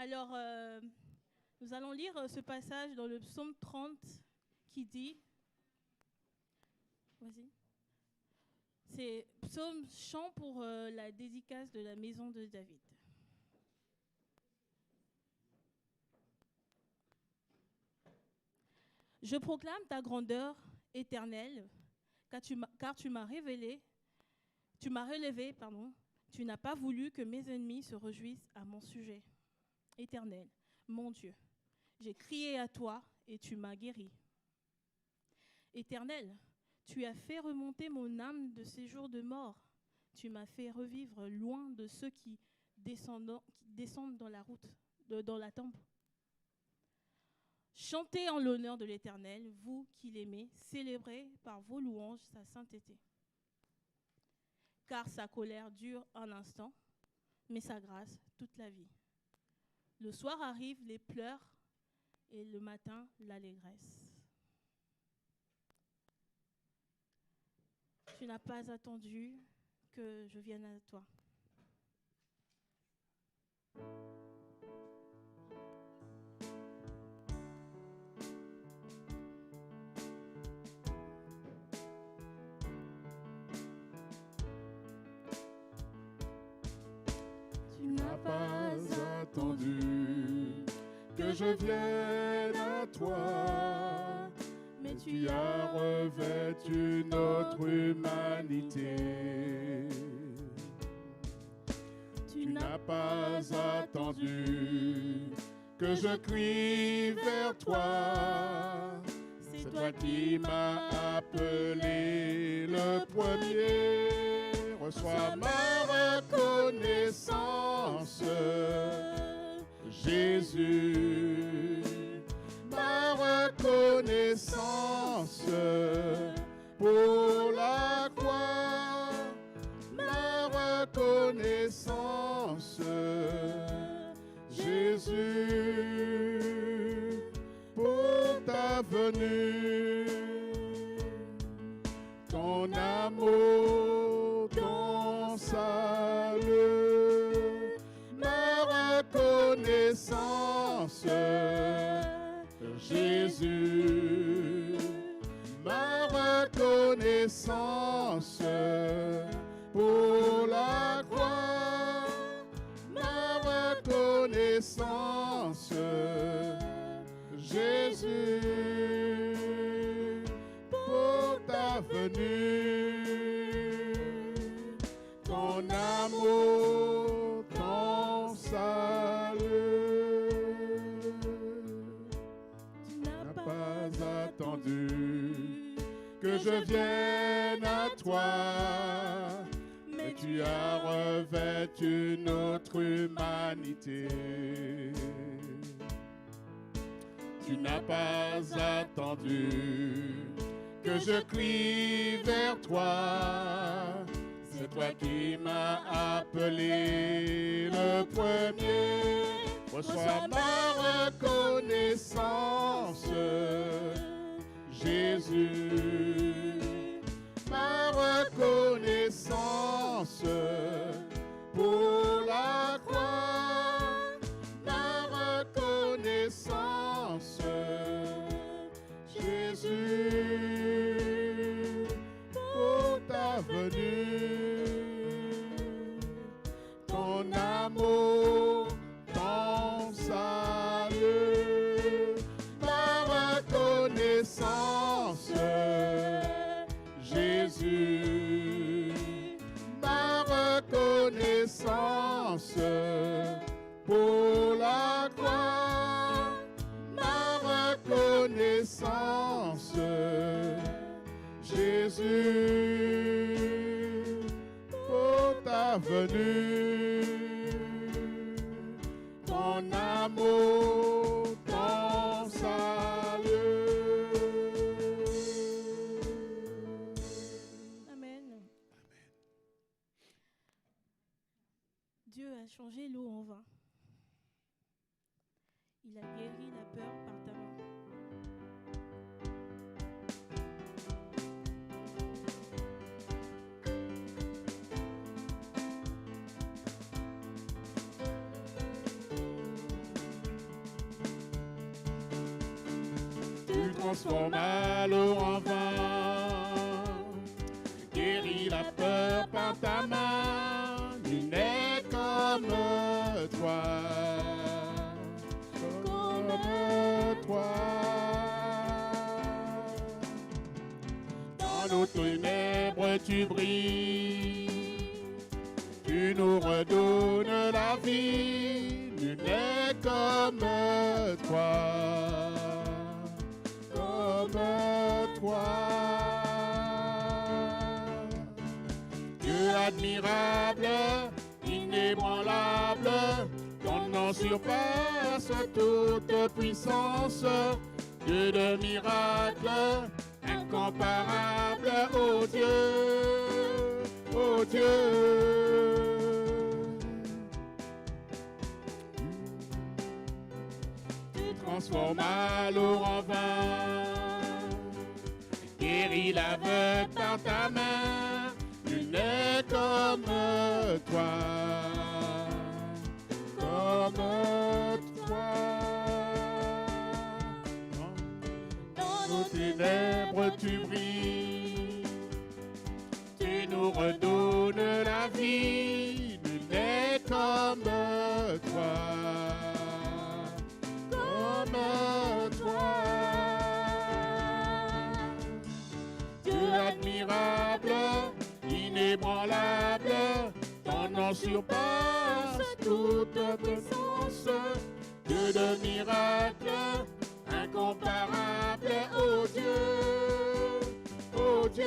Alors, nous allons lire ce passage dans le psaume 30 qui dit, vas-y, c'est psaume chant pour la dédicace de la maison de David. Je proclame ta grandeur éternelle, car tu m'as relevé, tu n'as pas voulu que mes ennemis se réjouissent à mon sujet. Éternel, mon Dieu, j'ai crié à toi et tu m'as guéri. Éternel, tu as fait remonter mon âme de ces jours de mort. Tu m'as fait revivre loin de ceux qui descendent dans la route, dans la tombe. Chantez en l'honneur de l'Éternel, vous qui l'aimez, célébrez par vos louanges sa sainteté. Car sa colère dure un instant, mais sa grâce toute la vie. Le soir arrivent les pleurs et le matin l'allégresse. Tu n'as pas attendu que je vienne à toi. Tu n'as pas attendu que je vienne à toi, mais tu as revêtu notre humanité. Tu n'as pas attendu que je crie vers toi. C'est toi qui m'as appelé le premier. Reçois ma reconnaissance, Jésus, ma reconnaissance pour la croix, ma reconnaissance, Jésus, pour ta venue, ton amour, ton salut, ma reconnaissance, Jésus, ma reconnaissance pour la croix, ma reconnaissance, Jésus, pour ta venue, ton amour, ton salut. Tu n'as pas attendu que je vienne à toi, mais tu as revêtu notre humanité. Tu n'as pas attendu que je crie vers toi. C'est toi qui m'as appelé le premier. Reçois ma reconnaissance, Jésus. Ma reconnaissance pour la croix. Ma reconnaissance, Jésus, pour ta venue, ton amour, ton salut, ma reconnaissance, Jésus, ma reconnaissance pour la croix, ma reconnaissance, Jésus, pour ta venue, ton amour, ton salut. Amen. Dieu a changé l'eau en vin. Il a guéri la peur par ta main. Tu transformas l'eau en vin, guéris la peur par ta main, nul n'est comme toi, comme toi. Dans nos ténèbres tu brilles, tu nous redonnes la vie, nul n'est comme toi. Toi, Dieu admirable, inébranlable, ton nom surpasse toute puissance, Dieu de miracles, incomparable, ô Dieu, ô Dieu. Tu transformas l'eau en vin, guéris l'aveugle par ta main, nul n'est comme toi, comme toi. Dans nos ténèbres tu brilles, tu nous redonnes la vie, nul n'est comme toi, comme toi. Admirable, inébranlable, ton nom surpasse toute puissance, Dieu de miracles, incomparable, ô Dieu, ô Dieu.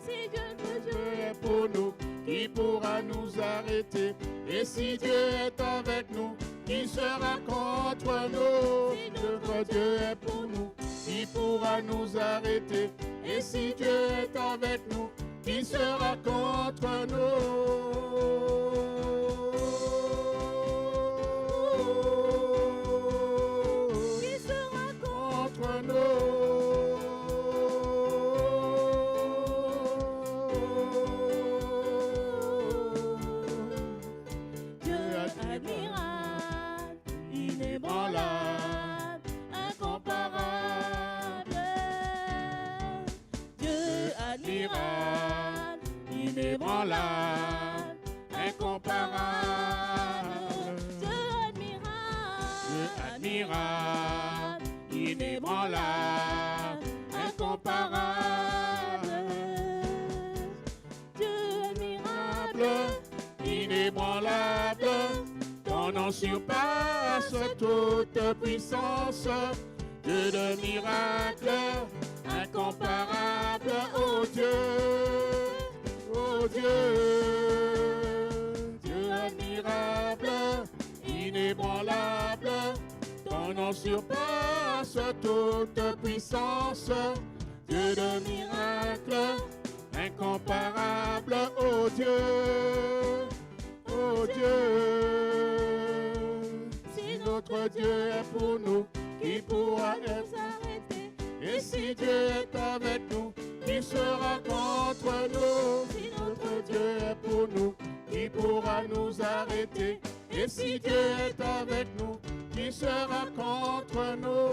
Si Dieu est pour nous, qui pourra nous arrêter? Et si Dieu est avec nous, qui sera contre nous? Si notre Dieu est pour nous, qui pourra nous arrêter? Et si Dieu est avec nous, qui sera contre nous? Qui sera contre nous? Inébranlable, incomparable, Dieu admirable, inébranlable, incomparable, Dieu admirable, inébranlable, ton nom nom surpasse toute puissance. Dieu de miracles, incomparable, oh Dieu, Dieu admirable, inébranlable, ton nom surpasse toute puissance. Dieu de miracles, incomparable, oh Dieu, oh Dieu. Si notre Dieu est pour nous, qui pourra nous arrêter? Et si Dieu est avec nous, qui sera contre nous? Si notre Dieu est pour nous, qui pourra nous arrêter? Et si Dieu est avec nous, qui sera contre nous?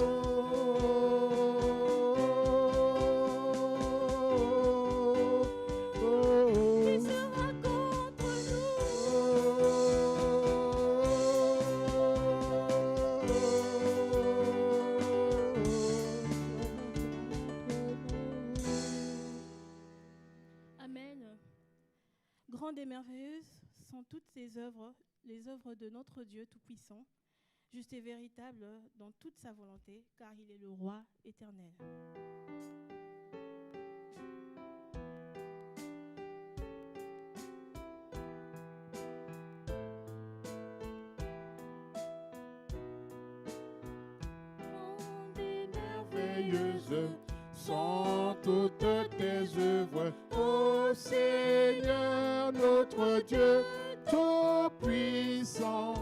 Grandes et merveilleuses sont toutes ces œuvres, les œuvres de notre Dieu Tout-Puissant, juste et véritable dans toute sa volonté, car il est le Roi éternel. Grandes et merveilleuses sont toutes tes œuvres, ô Seigneur notre Dieu Tout-Puissant,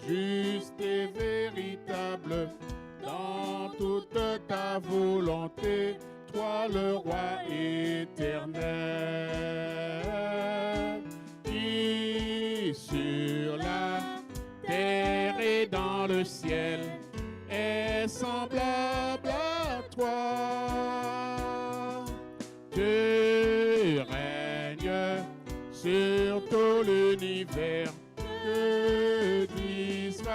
juste et véritable dans toute ta volonté, toi le Roi éternel, qui sur la terre et dans le ciel est semblable à toi. Tu règnes sur tout l'univers, Dieu d'Israël.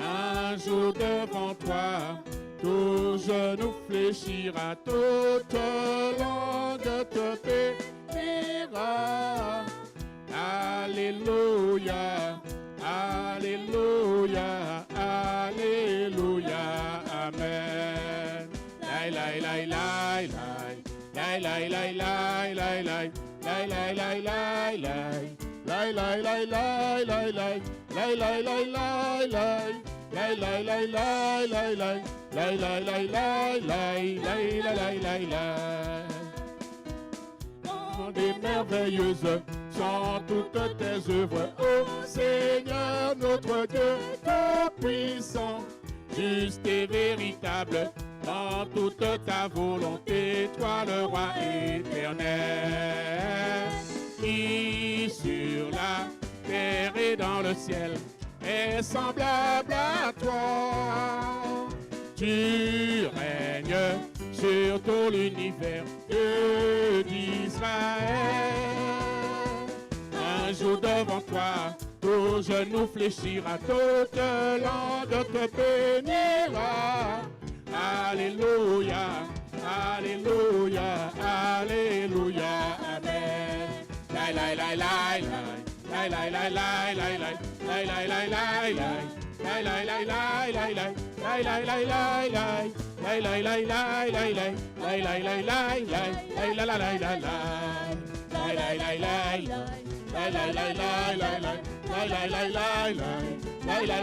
Un jour devant toi, tout genou fléchira, toute langue te bénira. Alléluia, Alléluia, Alléluia, Amen. Lai lai lai lai lai, lai lai lai lai lai lai, lai lai lai lai lai, lai lai lai lai lai lai, lai lai lai lai lai, lai lai lai lai lai lai, lai lai lai lai lai, lai lai lai lai lai. Des merveilleuses sont toutes tes œuvres, ô Seigneur notre Dieu Tout-Puissant, juste et véritable dans toute ta volonté, toi le Roi éternel, qui sur la terre et dans le ciel est semblable à toi. Tu règnes sur tout l'univers, Dieu d'Israël. Un jour devant toi, tout genou fléchira, toute langue te bénira. Alléluia, Alléluia, Alléluia, Amen. Lai lai lai lai lai, lai lai lai lai lai lai, lai lai lai lai lai, lai lai lai lai lai lai, lai lai lai lai lai, lai lai lai lai lai lai, lai lai lai lai lai, lai la la la la la, lai lai lai lai lai, lai lai lai lai lai lai, lai lai lai lai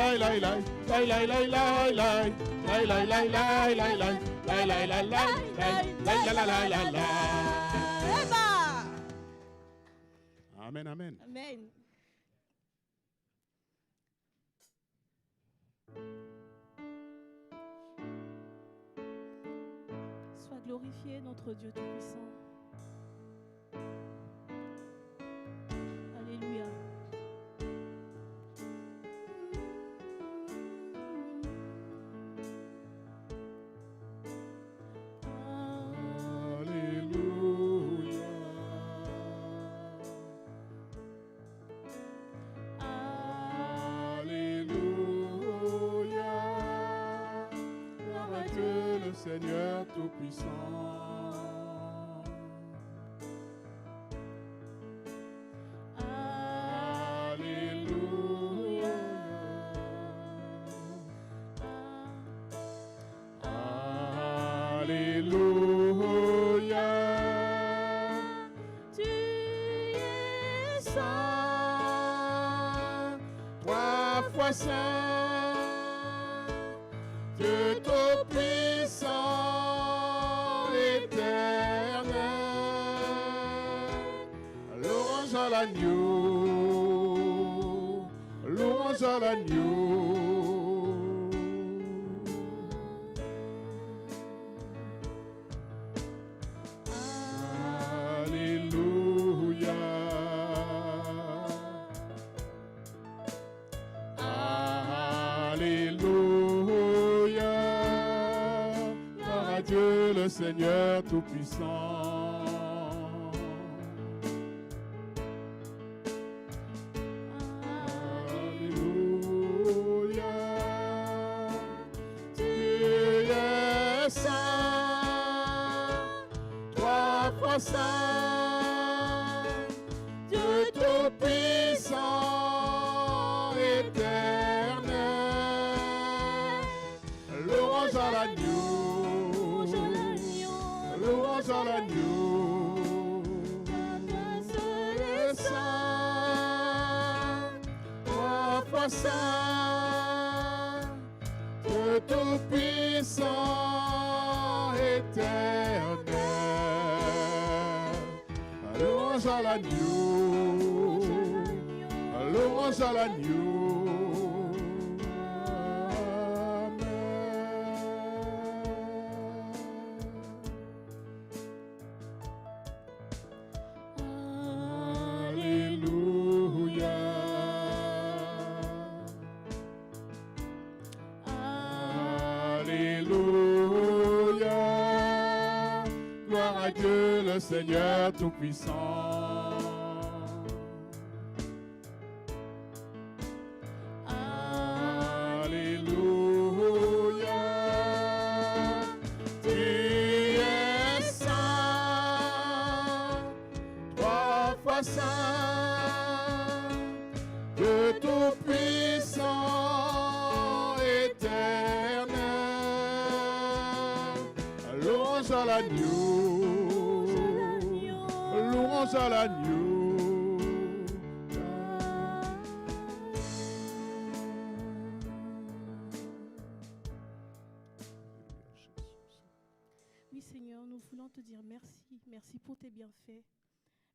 lai, lai lai lai lai lai lai, lai lai lai lai lai, lai lai lai lai lai lai, lai lai lai lai lai, lai la la la la la. Amen, amen. Amen. Sois glorifié, notre Dieu Tout-Puissant. Alléluia. Seigneur Tout-Puissant. Alléluia. Tu es Saint, trois fois saint, Dieu tout-puissant, éternel. Louange à l'agneau, louange à l'agneau. Alléluia. Alléluia. Gloire à Dieu le Seigneur Tout-Puissant. Alléluia. Tu es saint, trois fois saint, Dieu Tout-Puissant, éternel. Louange à l'agneau, louange à l'agneau. Seul est saint, trois fois saint, Dieu Tout-Puissant, éternel. Louange à l'agneau, louange à l'agneau. Alléluia. Alléluia. Gloire à Dieu le Seigneur Tout-Puissant. Alléluia. Tu es saint, trois fois saint, Dieu Tout-Puissant, éternel. Louange à l'agneau, louange à l'agneau. Oui, Seigneur, nous voulons te dire merci. Merci pour tes bienfaits.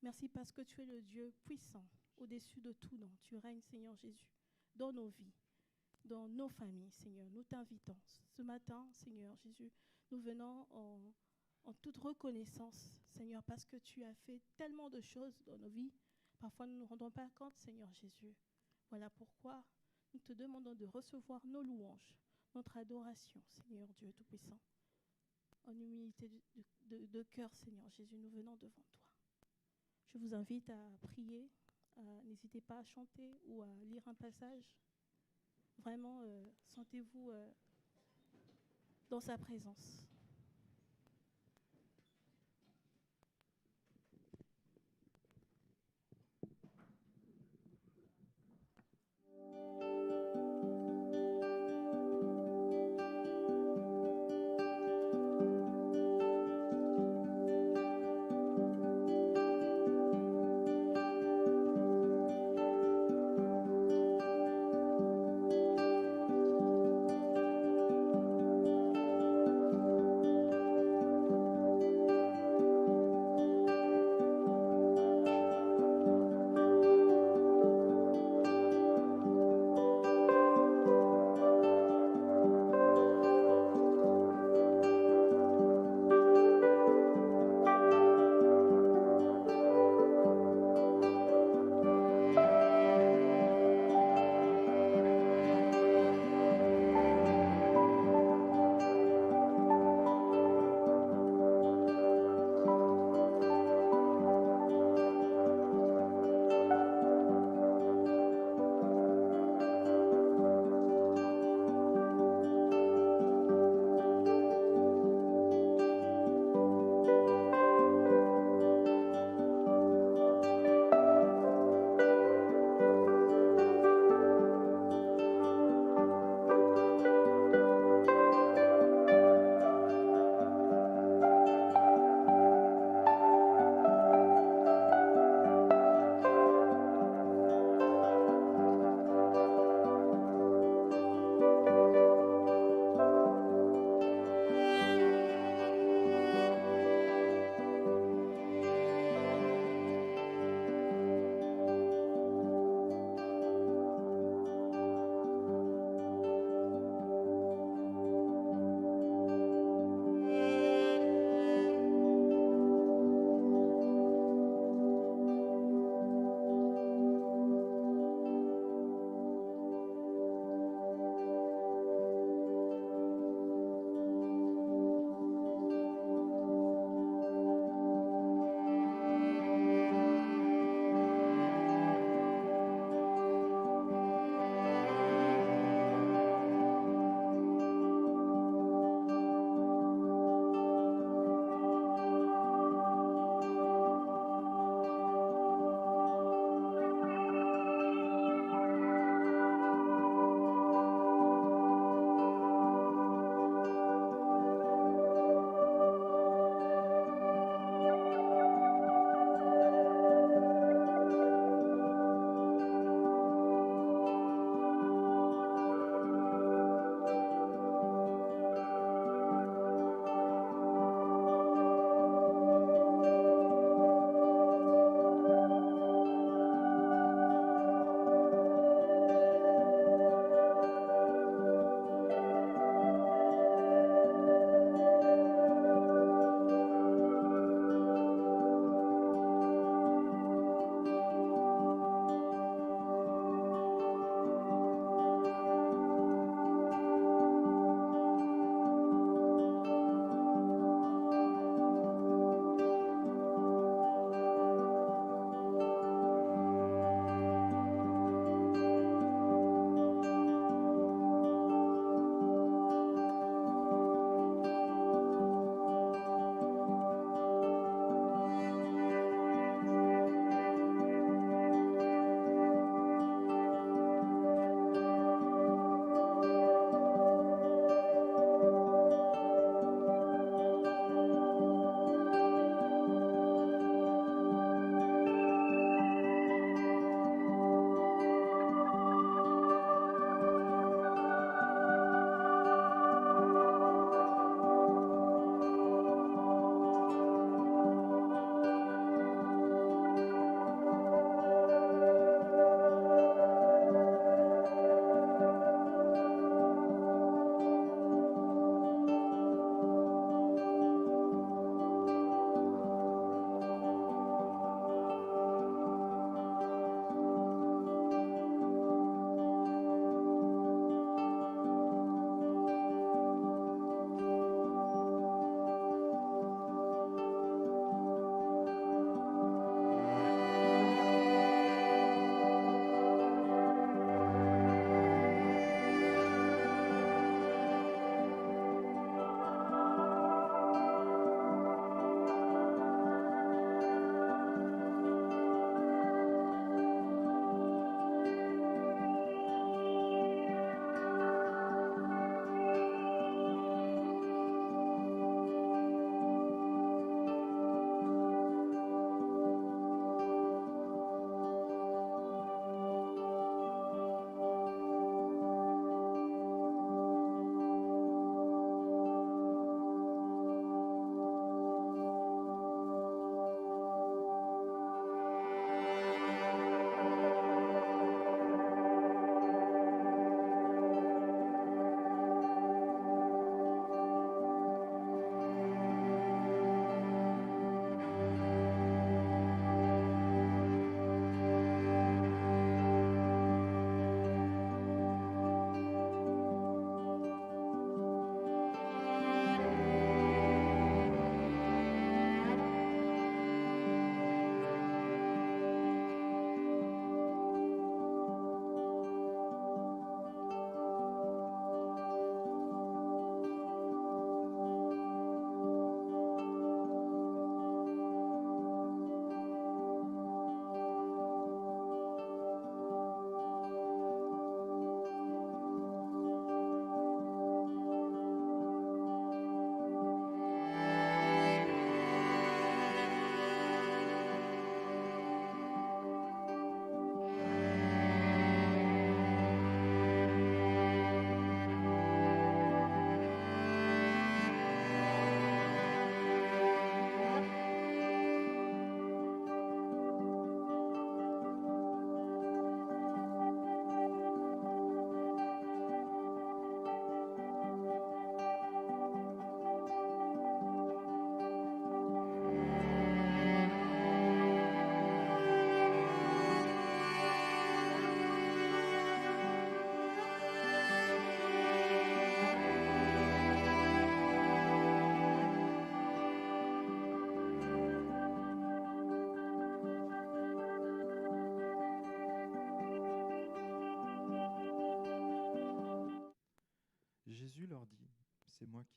Merci parce que tu es le Dieu puissant, au-dessus de tout nom. Tu règnes, Seigneur Jésus, dans nos vies, dans nos familles, Seigneur. Nous t'invitons. Ce matin, Seigneur Jésus, nous venons en toute reconnaissance, Seigneur, parce que tu as fait tellement de choses dans nos vies. Parfois, nous ne nous rendons pas compte, Seigneur Jésus. Voilà pourquoi nous te demandons de recevoir nos louanges, notre adoration, Seigneur Dieu Tout-Puissant. En humilité de cœur, Seigneur Jésus, nous venons devant toi. Je vous invite à prier. N'hésitez pas à chanter ou à lire un passage. Vraiment, sentez-vous dans sa présence.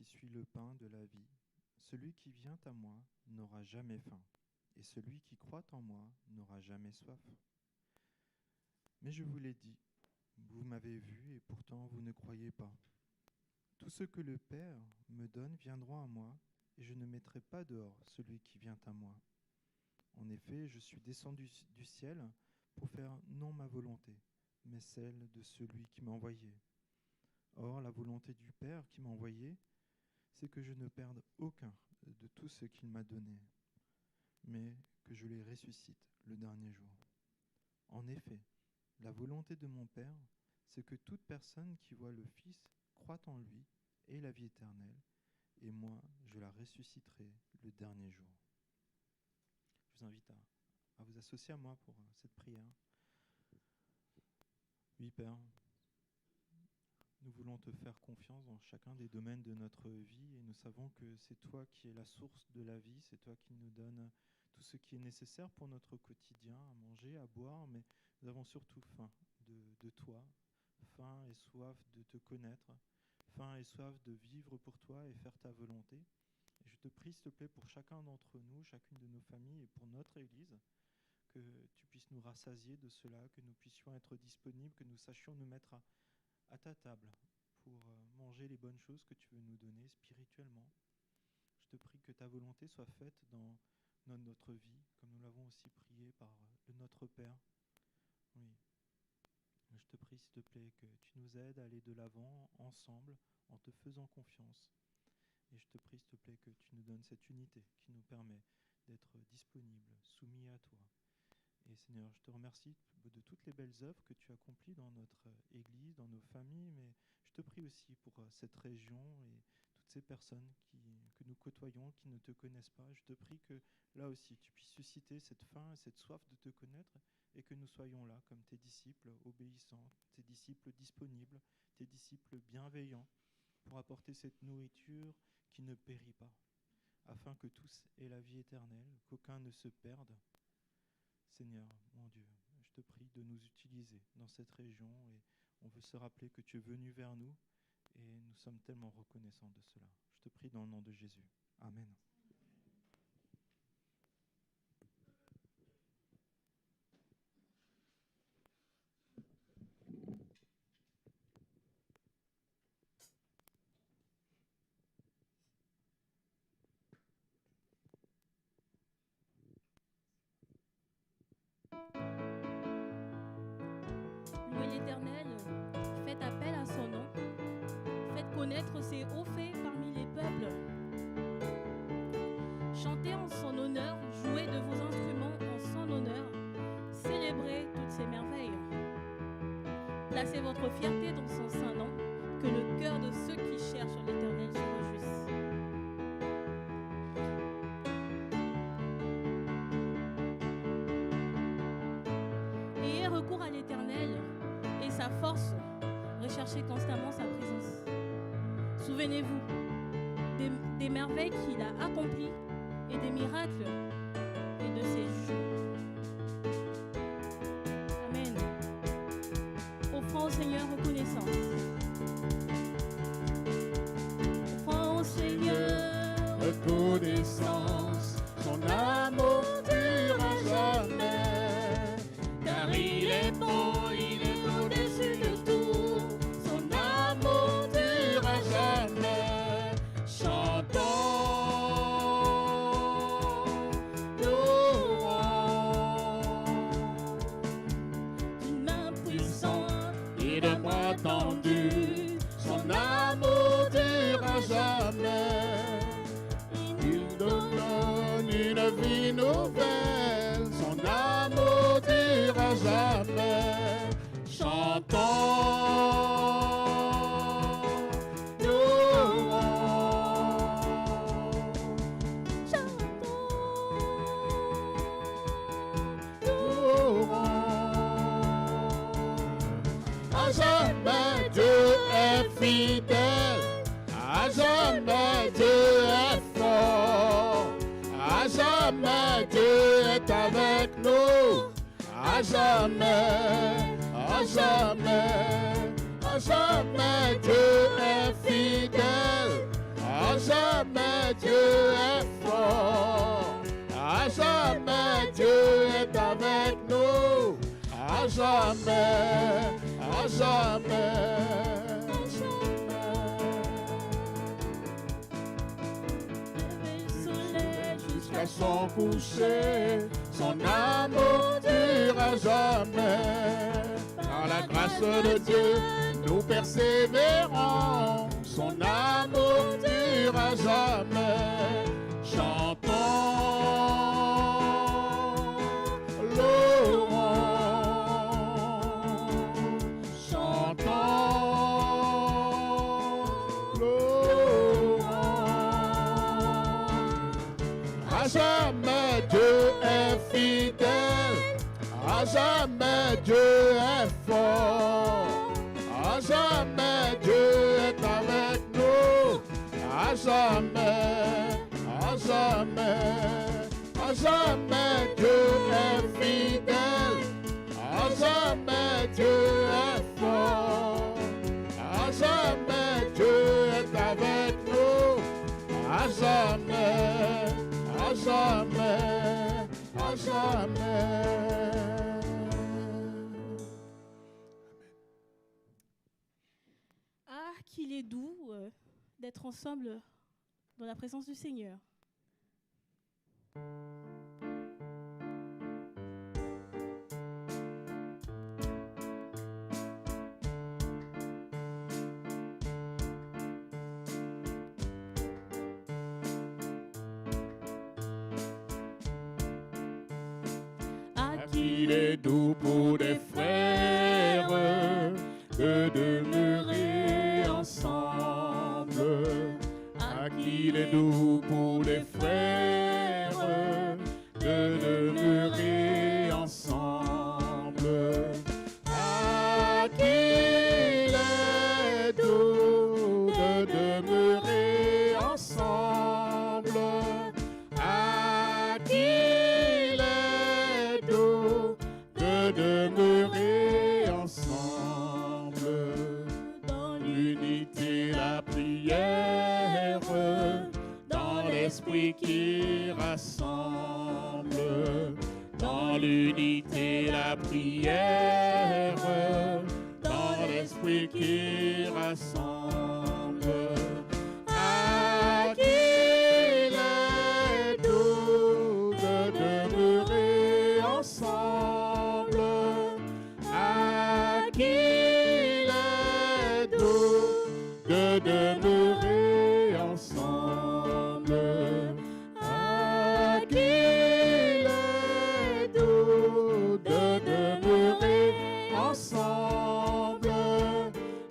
qui suis le pain de la vie. Celui qui vient à moi n'aura jamais faim, et celui qui croit en moi n'aura jamais soif. Mais je vous l'ai dit, vous m'avez vu et pourtant vous ne croyez pas. Tout ce que le Père me donne viendra à moi, et je ne mettrai pas dehors celui qui vient à moi. En effet, je suis descendu du ciel pour faire non ma volonté, mais celle de celui qui m'a envoyé. Or, la volonté du Père qui m'a envoyé, c'est que je ne perde aucun de tout ce qu'il m'a donné, mais que je les ressuscite le dernier jour. En effet, la volonté de mon Père, c'est que toute personne qui voit le Fils croit en lui ait la vie éternelle, et moi, je la ressusciterai le dernier jour. Je vous invite à vous associer à moi pour cette prière. Oui, Père, nous voulons te faire confiance dans chacun des domaines de notre vie et nous savons que c'est toi qui es la source de la vie, c'est toi qui nous donnes tout ce qui est nécessaire pour notre quotidien, à manger, à boire, mais nous avons surtout faim de toi, faim et soif de te connaître, faim et soif de vivre pour toi et faire ta volonté. Et je te prie, s'il te plaît, pour chacun d'entre nous, chacune de nos familles et pour notre Église, que tu puisses nous rassasier de cela, que nous puissions être disponibles, que nous sachions nous mettre à ta table pour manger les bonnes choses que tu veux nous donner spirituellement. Je te prie que ta volonté soit faite dans notre vie, comme nous l'avons aussi prié par le Notre Père. Oui. Je te prie, s'il te plaît, que tu nous aides à aller de l'avant ensemble en te faisant confiance. Et je te prie, s'il te plaît, que tu nous donnes cette unité qui nous permet d'être disponibles, soumis à toi. Et Seigneur, je te remercie de toutes les belles œuvres que tu accomplis dans notre Église, dans nos familles, mais je te prie aussi pour cette région et toutes ces personnes que nous côtoyons, qui ne te connaissent pas. Je te prie que là aussi, tu puisses susciter cette faim et cette soif de te connaître et que nous soyons là comme tes disciples obéissants, tes disciples disponibles, tes disciples bienveillants pour apporter cette nourriture qui ne périt pas, afin que tous aient la vie éternelle, qu'aucun ne se perde. Seigneur, mon Dieu, je te prie de nous utiliser dans cette région et on veut se rappeler que tu es venu vers nous et nous sommes tellement reconnaissants de cela. Je te prie dans le nom de Jésus. Amen. Louez l'Éternel, faites appel à son nom, faites connaître ses hauts faits parmi les peuples. Chantez en son honneur, jouez de vos instruments en son honneur, célébrez toutes ses merveilles. Placez votre fierté dans son saint nom, que le cœur de ceux qui cherchent l'Éternel se réjouisse. Ayez recours à l'Éternel et sa force, recherchez constamment sa présence. Souvenez-vous des merveilles qu'il a accomplies et des miracles et de ses jugements. Amen. Offrons au Seigneur reconnaissance. Offrons au Seigneur reconnaissance, son amour durera jamais, car il est bon, il est au-dessus de tout, son amour durera jamais. Chantons, louons, d'une main puissante et de bras tendus, son amour durera jamais. Il donne une vie nouvelle, son amour durera jamais. Chantons, louons, à jamais Dieu est fidèle, à jamais Dieu est fort, à jamais Dieu est avec nous, à jamais, à jamais, à jamais Dieu est fidèle, à À jamais Dieu est fort. À jamais Dieu est avec nous. À jamais, à jamais. Jusqu'à son coucher, son amour dure à jamais. Par la grâce de Dieu, nous persévérons. Son amour dure à jamais. Chantons, louons, chantons, louons. À jamais Dieu est fidèle, à jamais Dieu est fort, à jamais Dieu est avec nous, à jamais, à jamais, à jamais Dieu est fidèle, à jamais Dieu est fort, à jamais Dieu est avec nous, à jamais, à jamais, à jamais. Ah, qu'il est doux d'être ensemble dans la présence du Seigneur. Qu'il est doux pour des frères de demeurer ensemble. À qu'il est doux pour les frères de demeurer ensemble. À qu'il est doux de demeurer ensemble. À qu'il est doux de demeurer ensemble. Dans l'unité, la prière, dans l'esprit qui rassemble. Dans l'unité, la prière, dans l'esprit qui rassemble. À qu'il est doux de demeurer ensemble. À qu'il est doux de demeurer ensemble. À qu'il est doux de demeurer ensemble.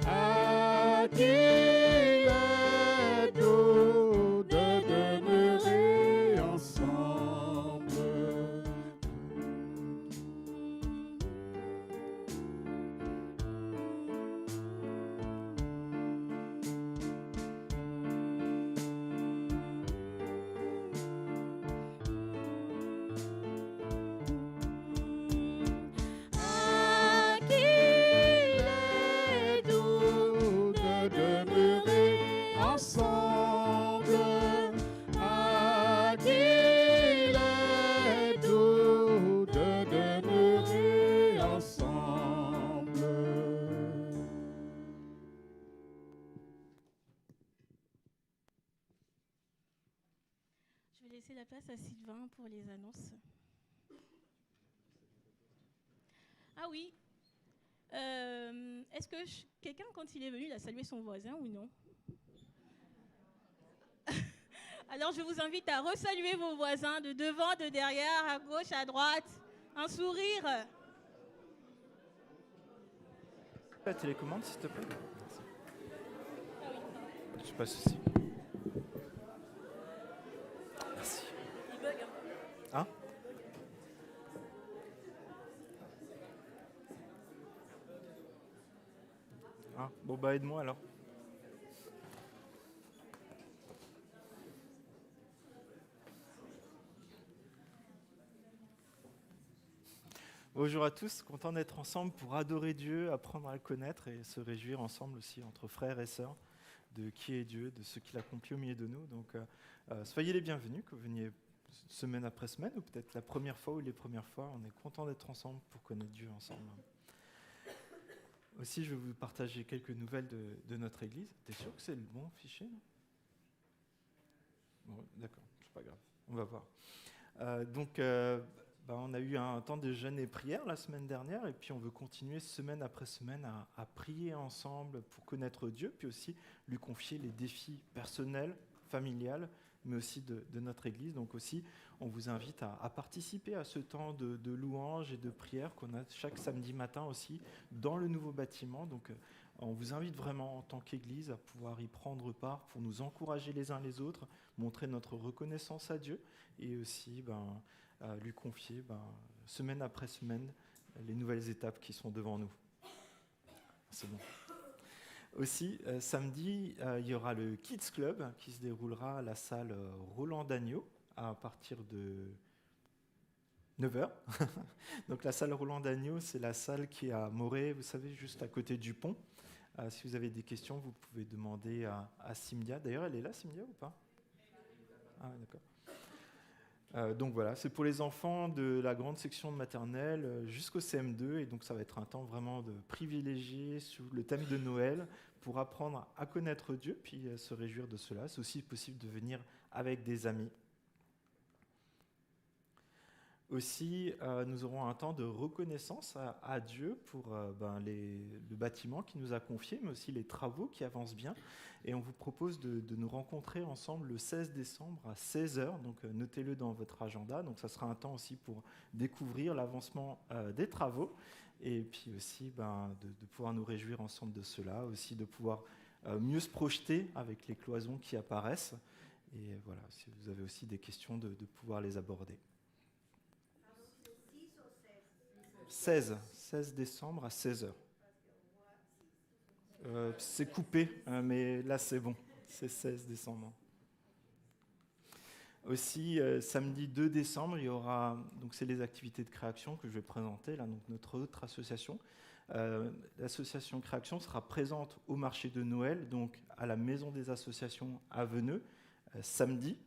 À qu'il est doux de demeurer ensemble. À qu'il est doux de demeurer ensemble. À qu'il est doux de demeurer ensemble. Je vais laisser la place à Sylvain pour les annonces. Ah oui. Est-ce que quelqu'un, quand il est venu, il a salué son voisin ou non? Alors, je vous invite à resaluer vos voisins de devant, de derrière, à gauche, à droite. Un sourire. La télécommande, s'il te plaît. Je passe ici. Merci. Il bug un peu. Hein? Ah, bon bah aide-moi alors. Bonjour à tous, content d'être ensemble pour adorer Dieu, apprendre à le connaître et se réjouir ensemble aussi entre frères et sœurs de qui est Dieu, de ce qu'il accomplit au milieu de nous. Donc, soyez les bienvenus, que vous veniez semaine après semaine, ou peut-être la première fois ou les premières fois. On est content d'être ensemble pour connaître Dieu ensemble. Aussi, je vais vous partager quelques nouvelles de notre Église. T'es sûr que c'est le bon fichier, non? Bon, d'accord, c'est pas grave. On va voir. On a eu un temps de jeûne et prière la semaine dernière, et puis on veut continuer semaine après semaine à prier ensemble pour connaître Dieu, puis aussi lui confier les défis personnels, familiales, mais aussi de notre Église. Donc aussi, on vous invite à participer à ce temps de louange et de prière qu'on a chaque samedi matin aussi dans le nouveau bâtiment. Donc on vous invite vraiment en tant qu'Église à pouvoir y prendre part pour nous encourager les uns les autres, montrer notre reconnaissance à Dieu et aussi lui confier semaine après semaine les nouvelles étapes qui sont devant nous. C'est bon. Aussi, samedi, il y aura le Kids Club qui se déroulera à la salle Roland Dagneau à partir de 9h. Donc la salle Roland Dagneau, c'est la salle qui est à Morée, vous savez, juste à côté du pont. Si vous avez des questions, vous pouvez demander à Cynthia. D'ailleurs, elle est là, Cynthia, ou pas? Ah, d'accord. Donc voilà, c'est pour les enfants de la grande section de maternelle jusqu'au CM2, et donc ça va être un temps vraiment de privilégié sur le thème de Noël pour apprendre à connaître Dieu, puis se réjouir de cela. C'est aussi possible de venir avec des amis. Aussi, nous aurons un temps de reconnaissance à Dieu pour le bâtiment qu'il nous a confié, mais aussi les travaux qui avancent bien. Et on vous propose de nous rencontrer ensemble le 16 décembre à 16h. Donc notez-le dans votre agenda. Donc ça sera un temps aussi pour découvrir l'avancement des travaux. Et puis aussi de pouvoir nous réjouir ensemble de cela. Aussi de pouvoir mieux se projeter avec les cloisons qui apparaissent. Et voilà, si vous avez aussi des questions, de pouvoir les aborder. 16 décembre à 16h. C'est coupé, mais là c'est bon, c'est 16 décembre. Aussi, samedi 2 décembre, il y aura, donc c'est les activités de Créaction que je vais présenter, là, donc notre autre association. L'association Créaction sera présente au marché de Noël, donc à la Maison des Associations à Veneux, samedi,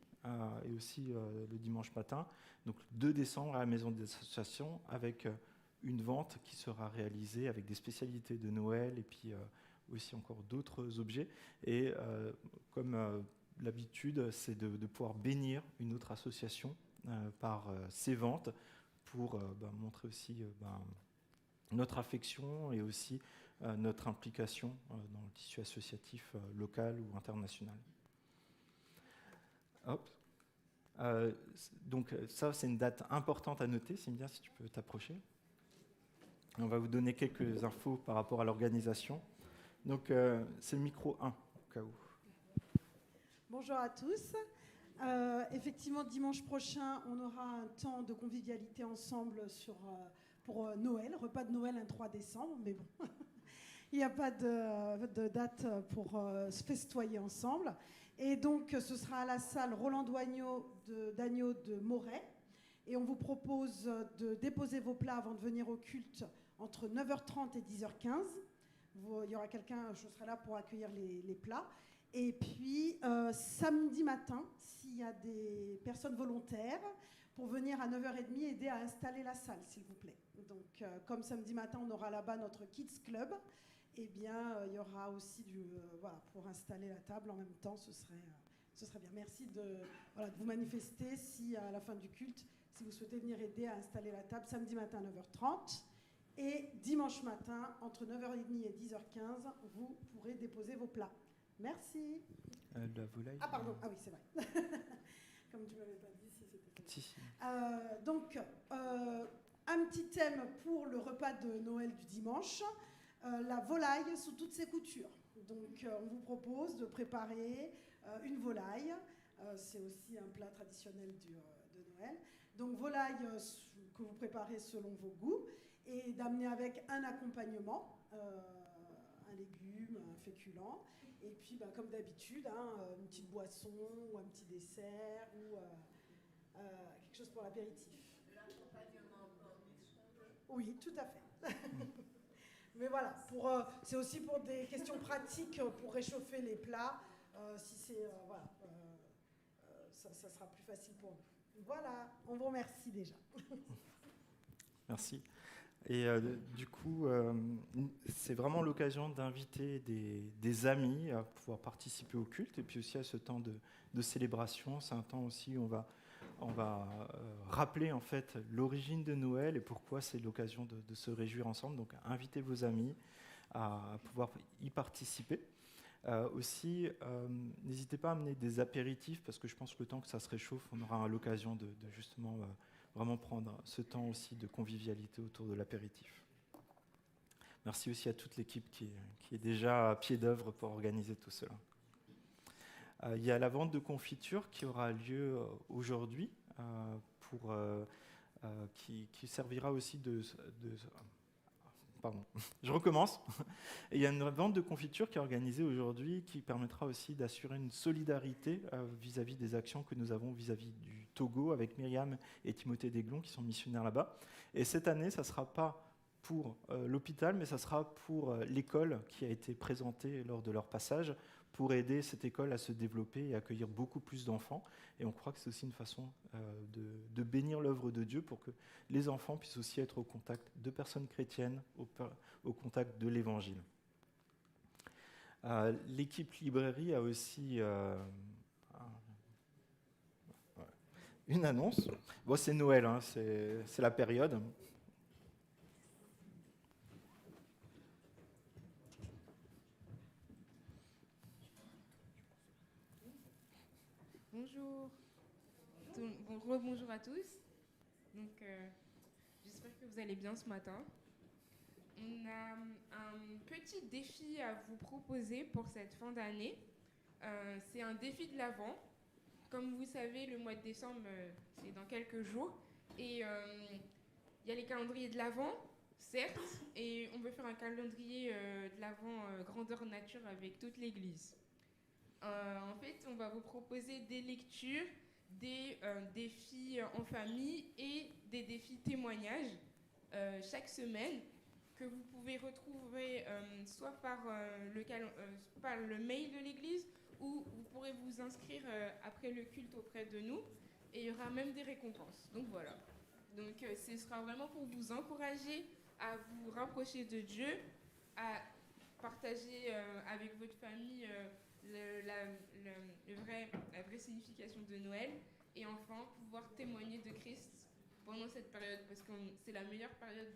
et aussi le dimanche matin, donc 2 décembre à la Maison des Associations, avec une vente qui sera réalisée avec des spécialités de Noël et puis aussi encore d'autres objets. Et comme l'habitude, c'est de pouvoir bénir une autre association par ces ventes pour montrer aussi notre affection et aussi notre implication dans le tissu associatif local ou international. Hop. Donc ça, c'est une date importante à noter. Cynthia, si tu peux t'approcher. On va vous donner quelques infos par rapport à l'organisation. Donc, c'est le micro 1, au cas où. Bonjour à tous. Effectivement, dimanche prochain, on aura un temps de convivialité ensemble pour Noël. Repas de Noël, un 3 décembre, mais bon, il n'y a pas de date pour se festoyer ensemble. Et donc, ce sera à la salle Roland Dagneau de Morée. Et on vous propose de déposer vos plats avant de venir au culte entre 9h30 et 10h15. Il y aura quelqu'un, je serai là pour accueillir les plats. Et puis, samedi matin, s'il y a des personnes volontaires, pour venir à 9h30 aider à installer la salle, s'il vous plaît. Donc, comme samedi matin, on aura là-bas notre Kids Club, eh bien, il y aura aussi pour installer la table en même temps, ce serait bien. Merci de vous manifester si, à la fin du culte, si vous souhaitez venir aider à installer la table samedi matin à 9h30. Et dimanche matin, entre 9h30 et 10h15, vous pourrez déposer vos plats. Merci. La volaille. Ah pardon, ah oui, c'est vrai. Comme tu ne m'avais pas dit, si c'était ça. Si. Donc, un petit thème pour le repas de Noël du dimanche, la volaille sous toutes ses coutures. Donc, on vous propose de préparer une volaille. C'est aussi un plat traditionnel de Noël. Donc, volaille que vous préparez selon vos goûts et d'amener avec un accompagnement, un légume, un féculent. Et puis, comme d'habitude, une petite boisson ou un petit dessert ou quelque chose pour l'apéritif. L'accompagnement mixte. Oui, tout à fait. Mais voilà, c'est aussi pour des questions pratiques, pour réchauffer les plats. Si c'est voilà, ça sera plus facile pour nous. Voilà, on vous remercie déjà. Merci. Et du coup, c'est vraiment l'occasion d'inviter des amis à pouvoir participer au culte et puis aussi à ce temps de célébration. C'est un temps aussi où on va rappeler en fait l'origine de Noël et pourquoi c'est l'occasion de se réjouir ensemble. Donc, invitez vos amis à pouvoir y participer. Aussi, n'hésitez pas à amener des apéritifs parce que je pense que le temps que ça se réchauffe, on aura l'occasion de justement vraiment prendre ce temps aussi de convivialité autour de l'apéritif. Merci aussi à toute l'équipe qui est déjà à pied d'œuvre pour organiser tout cela. Il y a la vente de confiture qui aura lieu aujourd'hui, qui servira aussi Pardon, je recommence. Et il y a une vente de confiture qui est organisée aujourd'hui qui permettra aussi d'assurer une solidarité vis-à-vis des actions que nous avons vis-à-vis du Togo avec Myriam et Timothée Desglons qui sont missionnaires là-bas. Et cette année, ça ne sera pas pour l'hôpital, mais ça sera pour l'école qui a été présentée lors de leur passage pour aider cette école à se développer et accueillir beaucoup plus d'enfants. Et on croit que c'est aussi une façon de bénir l'œuvre de Dieu pour que les enfants puissent aussi être au contact de personnes chrétiennes, au contact de l'Évangile. L'équipe librairie a aussi une annonce. Bon, c'est Noël, hein, c'est la période. Bonjour. Bonjour à tous. Donc, j'espère que vous allez bien ce matin. On a un petit défi à vous proposer pour cette fin d'année. C'est un défi de l'Avent. Comme vous savez, le mois de décembre, c'est dans quelques jours. Et il y a les calendriers de l'Avent, certes, et on veut faire un calendrier de l'Avent grandeur nature avec toute l'Église. En fait, on va vous proposer des lectures, des défis en famille et des défis témoignages chaque semaine que vous pouvez retrouver soit par le mail de l'église ou vous pourrez vous inscrire après le culte auprès de nous et il y aura même des récompenses. Donc voilà. Donc ce sera vraiment pour vous encourager à vous rapprocher de Dieu, à partager avec votre famille la vraie signification de Noël et enfin pouvoir témoigner de Christ pendant cette période parce que c'est la meilleure période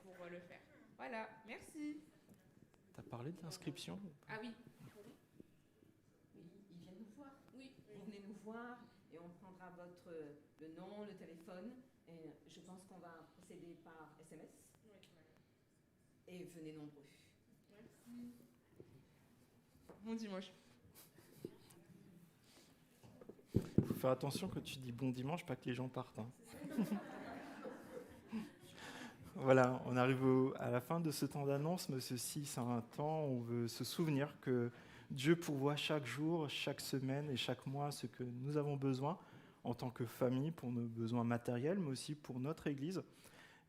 pour le faire. Voilà, merci. Tu as parlé de l'inscription ? Ah oui. Oui, ils viennent nous voir. Oui. Vous venez nous voir et on prendra le nom, le téléphone et je pense qu'on va procéder par SMS. Oui. Et venez nombreux. Merci. Bon dimanche. Il faut faire attention quand tu dis bon dimanche, pas que les gens partent. Hein. Voilà, on arrive à la fin de ce temps d'annonce, mais ceci, c'est un temps où on veut se souvenir que Dieu pourvoit chaque jour, chaque semaine et chaque mois ce que nous avons besoin en tant que famille, pour nos besoins matériels, mais aussi pour notre Église.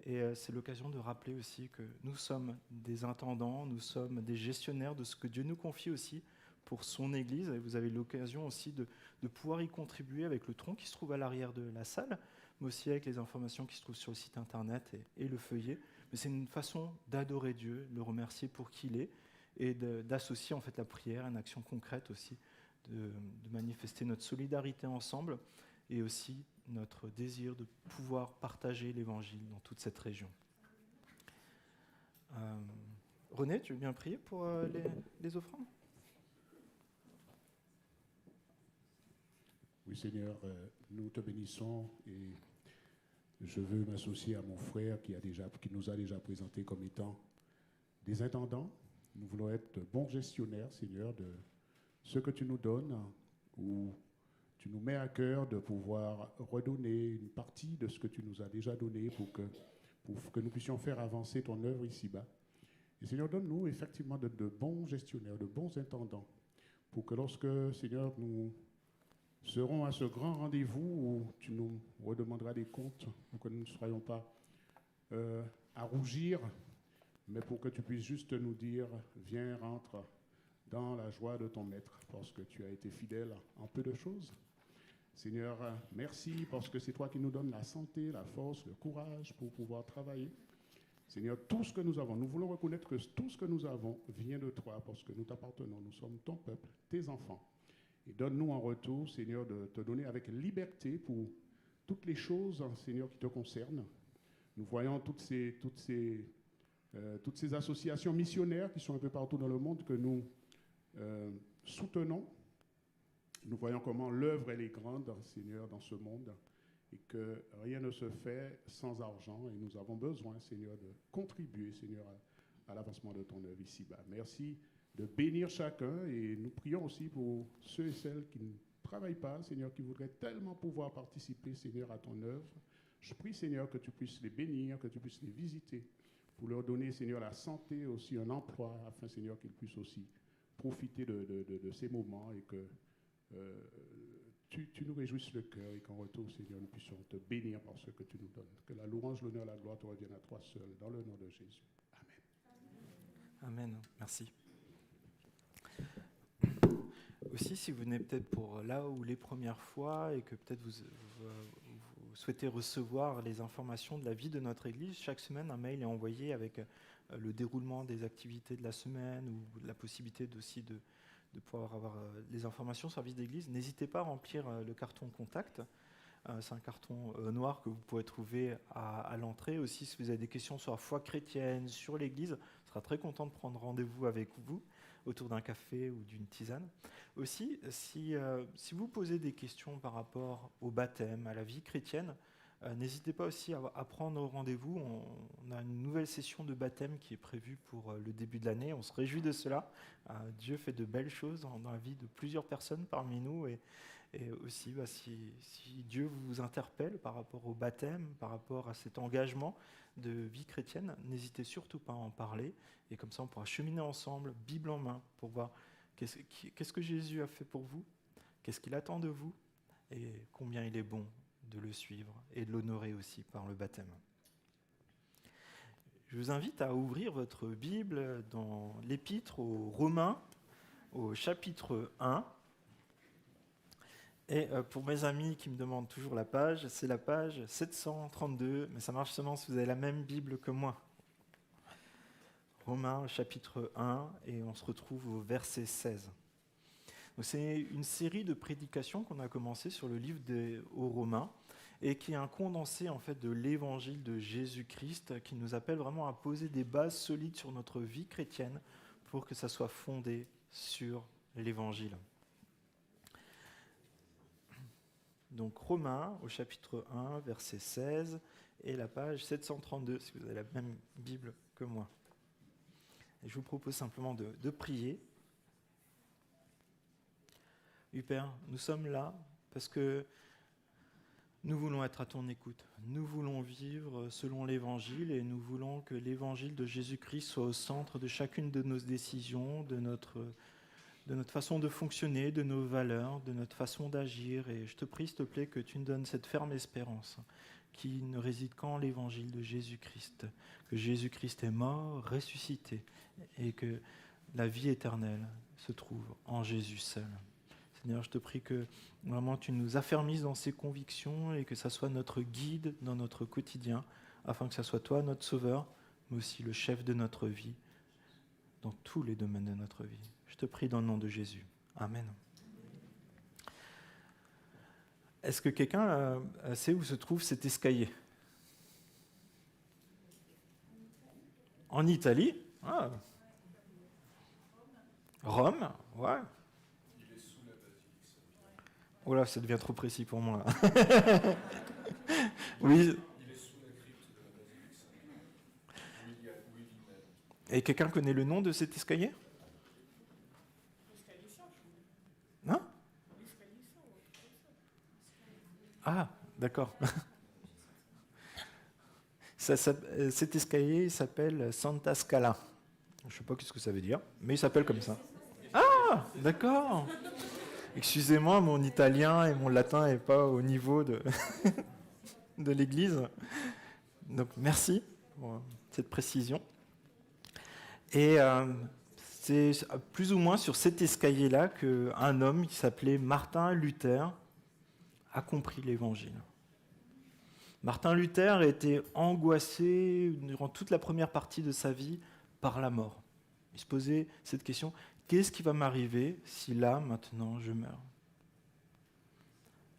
Et c'est l'occasion de rappeler aussi que nous sommes des intendants, nous sommes des gestionnaires de ce que Dieu nous confie aussi pour son Église. Et vous avez l'occasion aussi de pouvoir y contribuer avec le tronc qui se trouve à l'arrière de la salle, mais aussi avec les informations qui se trouvent sur le site internet et le feuillet. Mais c'est une façon d'adorer Dieu, le remercier pour qui il est, et d'associer en fait la prière à une action concrète aussi, de manifester notre solidarité ensemble, et aussi notre désir de pouvoir partager l'Évangile dans toute cette région. René, tu veux bien prier pour les offrandes ? Oui, Seigneur, nous te bénissons et je veux m'associer à mon frère qui nous a déjà présenté comme étant des intendants. Nous voulons être de bons gestionnaires, Seigneur, de ce que tu nous donnes, où tu nous mets à cœur de pouvoir redonner une partie de ce que tu nous as déjà donné pour que nous puissions faire avancer ton œuvre ici-bas. Et Seigneur, donne-nous effectivement de bons gestionnaires, de bons intendants, pour que lorsque, Seigneur, nous serons à ce grand rendez-vous où tu nous redemanderas des comptes, pour que nous ne soyons pas à rougir, mais pour que tu puisses juste nous dire, viens, rentre dans la joie de ton maître, parce que tu as été fidèle en peu de choses. Seigneur, merci parce que c'est toi qui nous donnes la santé, la force, le courage pour pouvoir travailler. Seigneur, tout ce que nous avons, nous voulons reconnaître que tout ce que nous avons vient de toi parce que nous t'appartenons, nous sommes ton peuple, tes enfants. Et donne-nous en retour, Seigneur, de te donner avec liberté pour toutes les choses, Seigneur, qui te concernent. Nous voyons toutes ces associations missionnaires qui sont un peu partout dans le monde que nous soutenons. Nous voyons comment l'œuvre, elle est grande, Seigneur, dans ce monde et que rien ne se fait sans argent. Et nous avons besoin, Seigneur, de contribuer, Seigneur, à l'avancement de ton œuvre ici-bas. Merci de bénir chacun et nous prions aussi pour ceux et celles qui ne travaillent pas, Seigneur, qui voudraient tellement pouvoir participer, Seigneur, à ton œuvre. Je prie, Seigneur, que tu puisses les bénir, que tu puisses les visiter pour leur donner, Seigneur, la santé, aussi un emploi, afin, Seigneur, qu'ils puissent aussi profiter de ces moments et que tu nous réjouisses le cœur et qu'en retour, Seigneur, nous puissions te bénir par ce que tu nous donnes. Que la louange, l'honneur, la gloire te reviennent à toi seul, dans le nom de Jésus. Amen. Amen. Merci. Aussi, si vous venez peut-être pour là ou les premières fois et que peut-être vous souhaitez recevoir les informations de la vie de notre Église, chaque semaine, un mail est envoyé avec le déroulement des activités de la semaine ou la possibilité aussi de pouvoir avoir les informations sur la vie d'Église. N'hésitez pas à remplir le carton contact. C'est un carton noir que vous pourrez trouver à l'entrée. Aussi, si vous avez des questions sur la foi chrétienne, sur l'Église, on sera très content de prendre rendez-vous avec vous autour d'un café ou d'une tisane. Aussi, si vous posez des questions par rapport au baptême, à la vie chrétienne, n'hésitez pas aussi à prendre rendez-vous. On a une nouvelle session de baptême qui est prévue pour le début de l'année. On se réjouit de cela. Dieu fait de belles choses dans la vie de plusieurs personnes parmi nous. Et aussi, si Dieu vous interpelle par rapport au baptême, par rapport à cet engagement de vie chrétienne, n'hésitez surtout pas à en parler. Et comme ça, on pourra cheminer ensemble, Bible en main, pour voir qu'est-ce que Jésus a fait pour vous, qu'est-ce qu'il attend de vous, et combien il est bon de le suivre et de l'honorer aussi par le baptême. Je vous invite à ouvrir votre Bible dans l'Épître aux Romains, au chapitre 1. Et pour mes amis qui me demandent toujours la page, c'est la page 732, mais ça marche seulement si vous avez la même Bible que moi. Romains, chapitre 1, et on se retrouve au verset 16. Donc, c'est une série de prédications qu'on a commencé sur le livre aux Romains, et qui est un condensé en fait de l'évangile de Jésus-Christ, qui nous appelle vraiment à poser des bases solides sur notre vie chrétienne pour que ça soit fondé sur l'évangile. Donc Romains au chapitre 1, verset 16, et la page 732, si vous avez la même Bible que moi. Et je vous propose simplement de prier. Père, nous sommes là parce que nous voulons être à ton écoute. Nous voulons vivre selon l'Évangile et nous voulons que l'Évangile de Jésus-Christ soit au centre de chacune de nos décisions, de notre façon de fonctionner, de nos valeurs, de notre façon d'agir. Et je te prie, s'il te plaît, que tu nous donnes cette ferme espérance qui ne réside qu'en l'Évangile de Jésus-Christ, que Jésus-Christ est mort, ressuscité, et que la vie éternelle se trouve en Jésus seul. Seigneur, je te prie que vraiment tu nous affermisses dans ces convictions et que ça soit notre guide dans notre quotidien, afin que ça soit toi, notre Sauveur, mais aussi le chef de notre vie, dans tous les domaines de notre vie. Je te prie dans le nom de Jésus. Amen. Est-ce que quelqu'un sait où se trouve cet escalier ? En Italie ? Ah. Rome ? Ouais. Oh là, ça devient trop précis pour moi. Oui. Il est sous la crypte de la basilique Saint-Pierre. Et quelqu'un connaît le nom de cet escalier ? Non ? Ah, d'accord. Cet escalier il s'appelle Santa Scala. Je ne sais pas ce que ça veut dire, mais il s'appelle comme ça. Ah, d'accord. Excusez-moi, mon italien et mon latin n'est pas au niveau de l'église. Donc merci pour cette précision. Et c'est plus ou moins sur cet escalier-là qu'un homme qui s'appelait Martin Luther a compris l'Évangile. Martin Luther était angoissé durant toute la première partie de sa vie par la mort. Il se posait cette question, qu'est-ce qui va m'arriver si là, maintenant, je meurs ?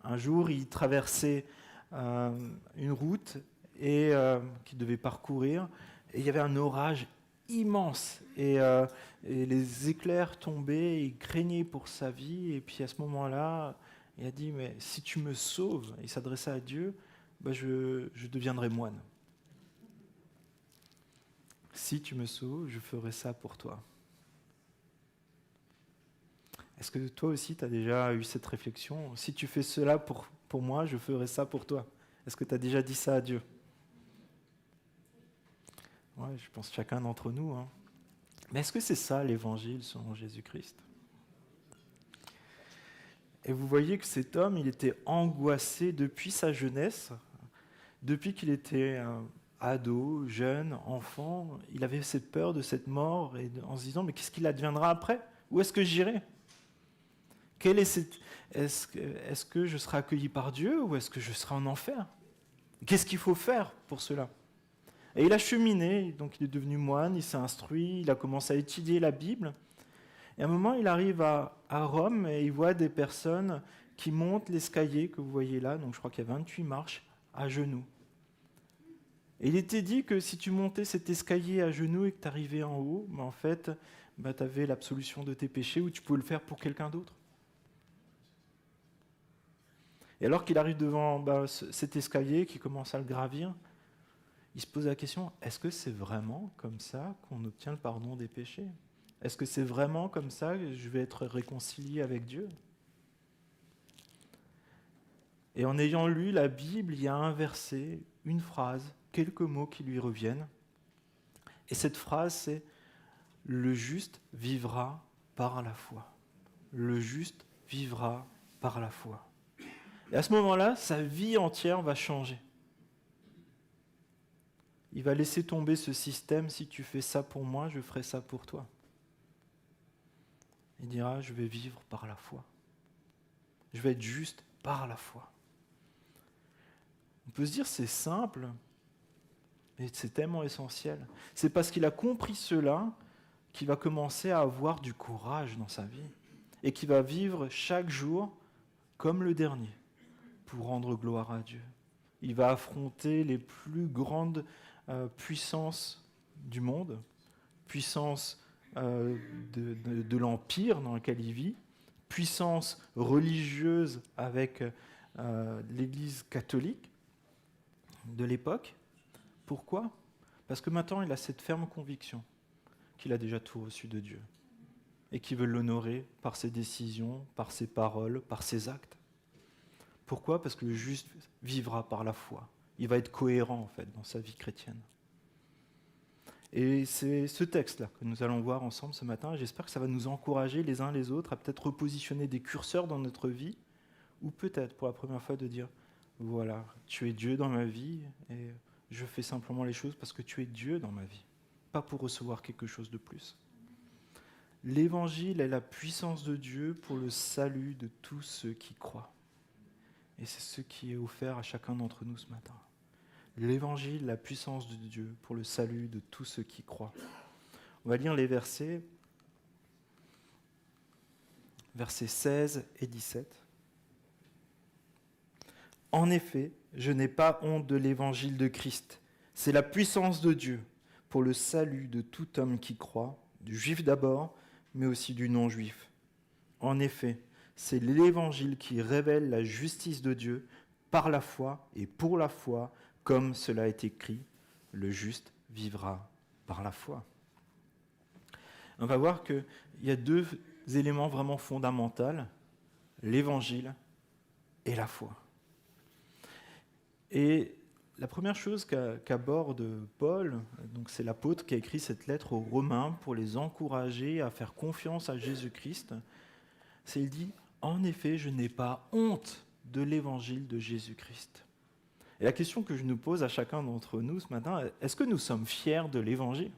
Un jour, il traversait une route qu'il devait parcourir, et il y avait un orage immense, et les éclairs tombaient, et il craignait pour sa vie, et puis à ce moment-là, il a dit, mais si tu me sauves, il s'adressait à Dieu, je deviendrai moine. Si tu me sauves, je ferai ça pour toi. Est-ce que toi aussi, tu as déjà eu cette réflexion ? Si tu fais cela pour moi, je ferai ça pour toi. Est-ce que tu as déjà dit ça à Dieu ? Ouais, je pense chacun d'entre nous. Hein. Mais est-ce que c'est ça l'Évangile selon Jésus-Christ ? Et vous voyez que cet homme, il était angoissé depuis sa jeunesse, depuis qu'il était ado, jeune, enfant. Il avait cette peur de cette mort en se disant, mais qu'est-ce qu'il adviendra après ? Où est-ce que j'irai ? Est-ce que je serai accueilli par Dieu ou est-ce que je serai en enfer ? Qu'est-ce qu'il faut faire pour cela ? Et il a cheminé, donc il est devenu moine, il s'est instruit, il a commencé à étudier la Bible. Et à un moment, il arrive à Rome et il voit des personnes qui montent l'escalier que vous voyez là, donc je crois qu'il y a 28 marches, à genoux. Et il était dit que si tu montais cet escalier à genoux et que tu arrivais en haut, en fait, tu avais l'absolution de tes péchés ou tu pouvais le faire pour quelqu'un d'autre. Et alors qu'il arrive devant cet escalier, qu'il commence à le gravir, il se pose la question, est-ce que c'est vraiment comme ça qu'on obtient le pardon des péchés ? Est-ce que c'est vraiment comme ça que je vais être réconcilié avec Dieu ? Et en ayant lu la Bible, il y a un verset, une phrase, quelques mots qui lui reviennent. Et cette phrase, c'est « Le juste vivra par la foi ». Le juste vivra par la foi. Et à ce moment-là, sa vie entière va changer. Il va laisser tomber ce système, si tu fais ça pour moi, je ferai ça pour toi. Il dira, je vais vivre par la foi. Je vais être juste par la foi. On peut se dire, c'est simple, mais c'est tellement essentiel. C'est parce qu'il a compris cela qu'il va commencer à avoir du courage dans sa vie et qu'il va vivre chaque jour comme le dernier pour rendre gloire à Dieu. Il va affronter les plus grandes puissances du monde, puissance de l'empire dans lequel il vit, puissance religieuse avec l'Église catholique de l'époque. Pourquoi ? Parce que maintenant, il a cette ferme conviction qu'il a déjà tout reçu de Dieu et qu'il veut l'honorer par ses décisions, par ses paroles, par ses actes. Pourquoi ? Parce que le juste vivra par la foi. Il va être cohérent, en fait, dans sa vie chrétienne. Et c'est ce texte-là que nous allons voir ensemble ce matin. J'espère que ça va nous encourager les uns les autres à peut-être repositionner des curseurs dans notre vie, ou peut-être pour la première fois de dire, voilà, tu es Dieu dans ma vie, et je fais simplement les choses parce que tu es Dieu dans ma vie, pas pour recevoir quelque chose de plus. L'Évangile est la puissance de Dieu pour le salut de tous ceux qui croient. Et c'est ce qui est offert à chacun d'entre nous ce matin. L'Évangile, la puissance de Dieu pour le salut de tous ceux qui croient. On va lire les versets 16 et 17. En effet, je n'ai pas honte de l'Évangile de Christ. C'est la puissance de Dieu pour le salut de tout homme qui croit, du juif d'abord, mais aussi du non-juif. En effet, c'est l'Évangile qui révèle la justice de Dieu par la foi et pour la foi, comme cela est écrit, le juste vivra par la foi. On va voir qu'il y a deux éléments vraiment fondamentaux, l'Évangile et la foi. Et la première chose qu'aborde Paul, donc c'est l'apôtre qui a écrit cette lettre aux Romains pour les encourager à faire confiance à Jésus-Christ, c'est il dit « En effet, je n'ai pas honte de l'Évangile de Jésus-Christ ». Et la question que je nous pose à chacun d'entre nous ce matin, est-ce que nous sommes fiers de l'Évangile ?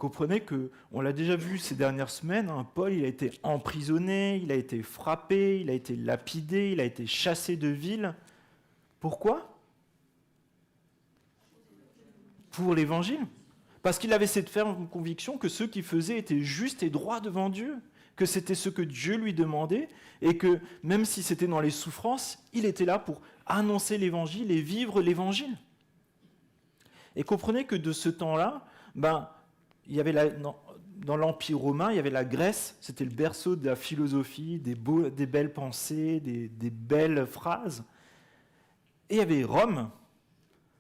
Comprenez qu'on l'a déjà vu ces dernières semaines, hein, Paul, il a été emprisonné, il a été frappé, il a été lapidé, il a été chassé de ville. Pourquoi ? Pour l'évangile. Parce qu'il avait cette ferme conviction que ce qu'il faisait était juste et droit devant Dieu, que c'était ce que Dieu lui demandait, et que même si c'était dans les souffrances, il était là pour annoncer l'évangile et vivre l'évangile. Et comprenez que de ce temps-là, il y avait dans l'Empire romain, il y avait la Grèce, c'était le berceau de la philosophie, des belles pensées, des belles phrases. Et il y avait Rome,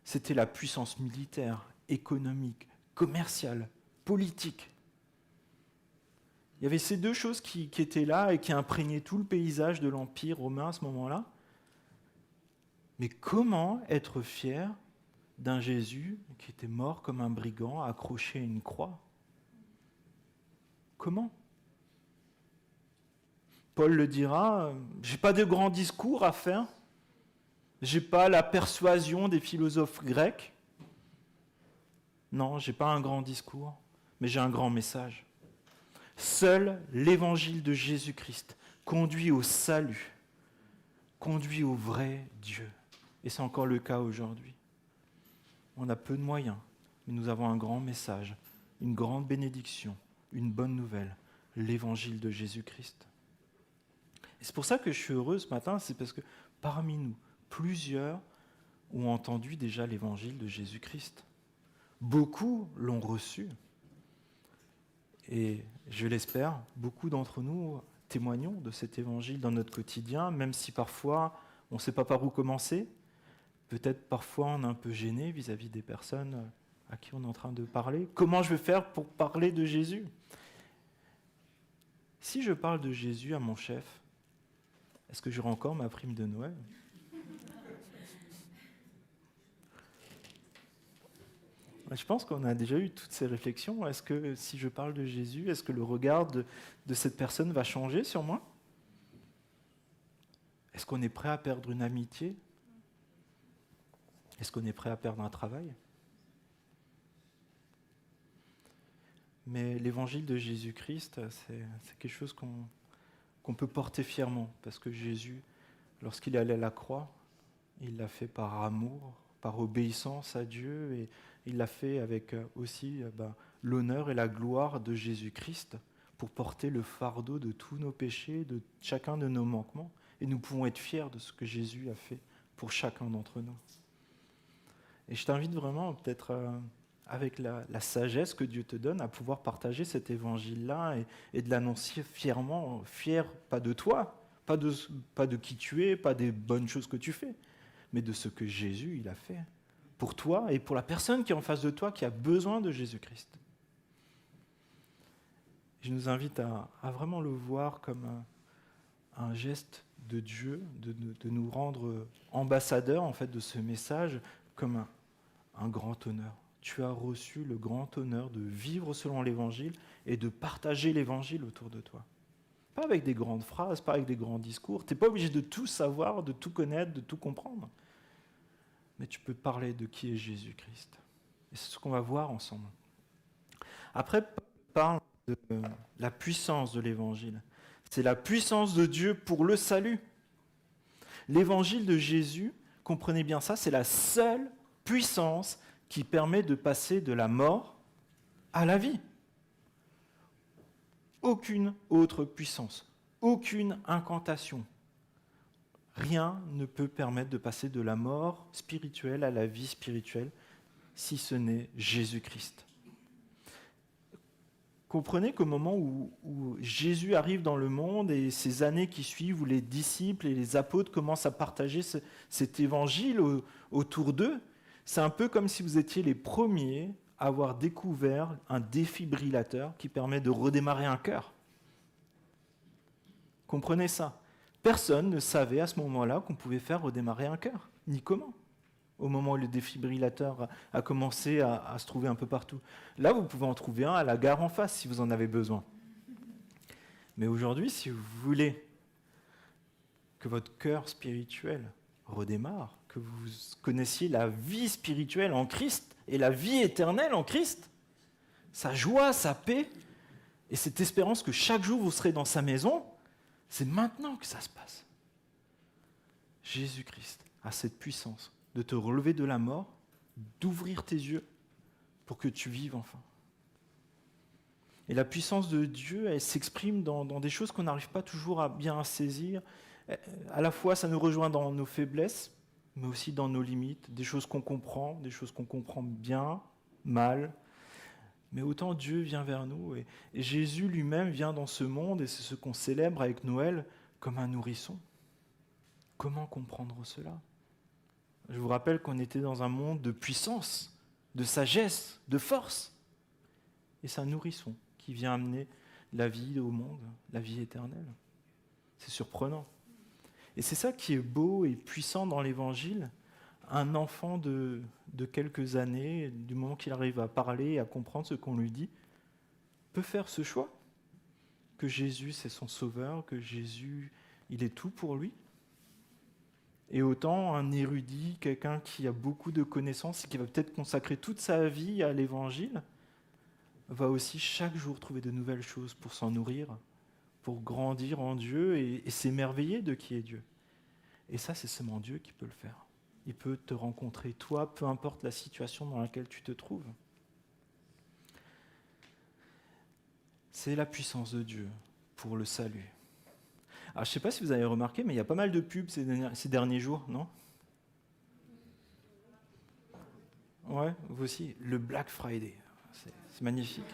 c'était la puissance militaire, économique, commerciale, politique. Il y avait ces deux choses qui étaient là et qui imprégnaient tout le paysage de l'Empire romain à ce moment-là. Mais comment être fier d'un Jésus qui était mort comme un brigand, accroché à une croix? Comment? Paul le dira, j'ai pas de grands discours à faire, j'ai pas la persuasion des philosophes grecs. Non, j'ai pas un grand discours, mais j'ai un grand message. Seul l'évangile de Jésus-Christ conduit au salut, conduit au vrai Dieu. Et c'est encore le cas aujourd'hui. On a peu de moyens, mais nous avons un grand message, une grande bénédiction, une bonne nouvelle, l'évangile de Jésus-Christ. Et c'est pour ça que je suis heureux ce matin, c'est parce que parmi nous, plusieurs ont entendu déjà l'évangile de Jésus-Christ. Beaucoup l'ont reçu. Et je l'espère, beaucoup d'entre nous témoignons de cet évangile dans notre quotidien, même si parfois on ne sait pas par où commencer. Peut-être parfois on est un peu gêné vis-à-vis des personnes à qui on est en train de parler. Comment je vais faire pour parler de Jésus ? Si je parle de Jésus à mon chef, est-ce que j'aurai encore ma prime de Noël ? Je pense qu'on a déjà eu toutes ces réflexions. Est-ce que si je parle de Jésus, est-ce que le regard de cette personne va changer sur moi ? Est-ce qu'on est prêt à perdre une amitié ? Est-ce qu'on est prêt à perdre un travail ? Mais l'évangile de Jésus-Christ, c'est quelque chose qu'on peut porter fièrement, parce que Jésus, lorsqu'il est allé à la croix, il l'a fait par amour, par obéissance à Dieu, et il l'a fait avec aussi l'honneur et la gloire de Jésus-Christ pour porter le fardeau de tous nos péchés, de chacun de nos manquements. Et nous pouvons être fiers de ce que Jésus a fait pour chacun d'entre nous. Et je t'invite vraiment, peut-être avec la sagesse que Dieu te donne, à pouvoir partager cet évangile-là et de l'annoncer fièrement, fier pas de toi, pas de qui tu es, pas des bonnes choses que tu fais, mais de ce que Jésus il a fait pour toi et pour la personne qui est en face de toi, qui a besoin de Jésus-Christ. Je nous invite à vraiment le voir comme un geste de Dieu, de nous rendre ambassadeurs en fait, de ce message, comme un grand honneur. Tu as reçu le grand honneur de vivre selon l'Évangile et de partager l'Évangile autour de toi. Pas avec des grandes phrases, pas avec des grands discours. Tu n'es pas obligé de tout savoir, de tout connaître, de tout comprendre. Mais tu peux parler de qui est Jésus-Christ. Et c'est ce qu'on va voir ensemble. Après, Paul parle de la puissance de l'Évangile. C'est la puissance de Dieu pour le salut. L'Évangile de Jésus, comprenez bien ça, c'est la seule puissance qui permet de passer de la mort à la vie. Aucune autre puissance, aucune incantation. Rien ne peut permettre de passer de la mort spirituelle à la vie spirituelle, si ce n'est Jésus-Christ. Comprenez qu'au moment où Jésus arrive dans le monde et ces années qui suivent, où les disciples et les apôtres commencent à partager cet évangile autour d'eux, c'est un peu comme si vous étiez les premiers à avoir découvert un défibrillateur qui permet de redémarrer un cœur. Comprenez ça. Personne ne savait à ce moment-là qu'on pouvait faire redémarrer un cœur, ni comment, au moment où le défibrillateur a commencé à se trouver un peu partout. Là, vous pouvez en trouver un à la gare en face si vous en avez besoin. Mais aujourd'hui, si vous voulez que votre cœur spirituel redémarre, que vous connaissiez la vie spirituelle en Christ et la vie éternelle en Christ, sa joie, sa paix, et cette espérance que chaque jour vous serez dans sa maison, c'est maintenant que ça se passe. Jésus-Christ a cette puissance de te relever de la mort, d'ouvrir tes yeux pour que tu vives enfin. Et la puissance de Dieu, elle s'exprime dans des choses qu'on n'arrive pas toujours à bien saisir. À la fois, ça nous rejoint dans nos faiblesses, mais aussi dans nos limites, des choses qu'on comprend bien, mal. Mais autant Dieu vient vers nous. Et Jésus lui-même vient dans ce monde, et c'est ce qu'on célèbre avec Noël, comme un nourrisson. Comment comprendre cela ? Je vous rappelle qu'on était dans un monde de puissance, de sagesse, de force. Et c'est un nourrisson qui vient amener la vie au monde, la vie éternelle. C'est surprenant. Et c'est ça qui est beau et puissant dans l'Évangile. Un enfant de quelques années, du moment qu'il arrive à parler et à comprendre ce qu'on lui dit, peut faire ce choix, que Jésus c'est son sauveur, que Jésus, il est tout pour lui. Et autant un érudit, quelqu'un qui a beaucoup de connaissances et qui va peut-être consacrer toute sa vie à l'Évangile, va aussi chaque jour trouver de nouvelles choses pour s'en nourrir, pour grandir en Dieu et s'émerveiller de qui est Dieu. Et ça, c'est seulement Dieu qui peut le faire. Il peut te rencontrer, toi, peu importe la situation dans laquelle tu te trouves. C'est la puissance de Dieu pour le salut. Alors, je ne sais pas si vous avez remarqué, mais il y a pas mal de pubs ces derniers jours, non ? Ouais, vous aussi. Le Black Friday, c'est magnifique.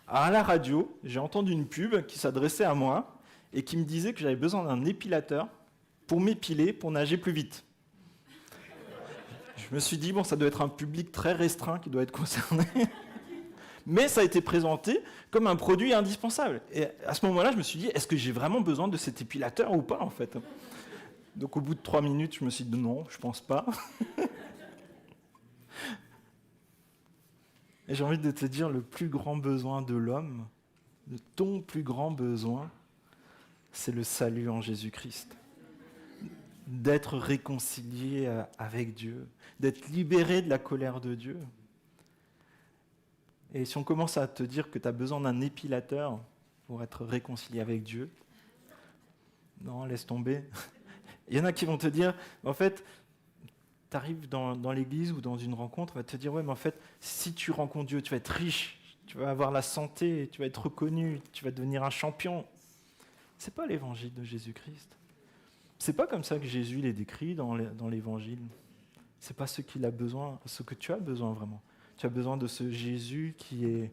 Alors, à la radio, j'ai entendu une pub qui s'adressait à moi et qui me disait que j'avais besoin d'un épilateur pour m'épiler, pour nager plus vite. Je me suis dit, bon, ça doit être un public très restreint qui doit être concerné. Mais ça a été présenté comme un produit indispensable. Et à ce moment-là, je me suis dit, est-ce que j'ai vraiment besoin de cet épilateur ou pas, en fait ? Donc au bout de 3 minutes, je me suis dit, non, je pense pas. Et j'ai envie de te dire, le plus grand besoin de l'homme, de ton plus grand besoin, c'est le salut en Jésus-Christ. D'être réconcilié avec Dieu, d'être libéré de la colère de Dieu. Et si on commence à te dire que tu as besoin d'un épilateur pour être réconcilié avec Dieu, non, laisse tomber. Il y en a qui vont te dire, en fait, tu arrives dans l'église ou dans une rencontre, on va te dire, ouais, mais en fait, si tu rencontres Dieu, tu vas être riche, tu vas avoir la santé, tu vas être reconnu, tu vas devenir un champion. C'est pas l'évangile de Jésus-Christ. C'est pas comme ça que Jésus il est décrit dans l'évangile. C'est pas ce qu'il a besoin, ce que tu as besoin vraiment. Tu as besoin de ce Jésus qui est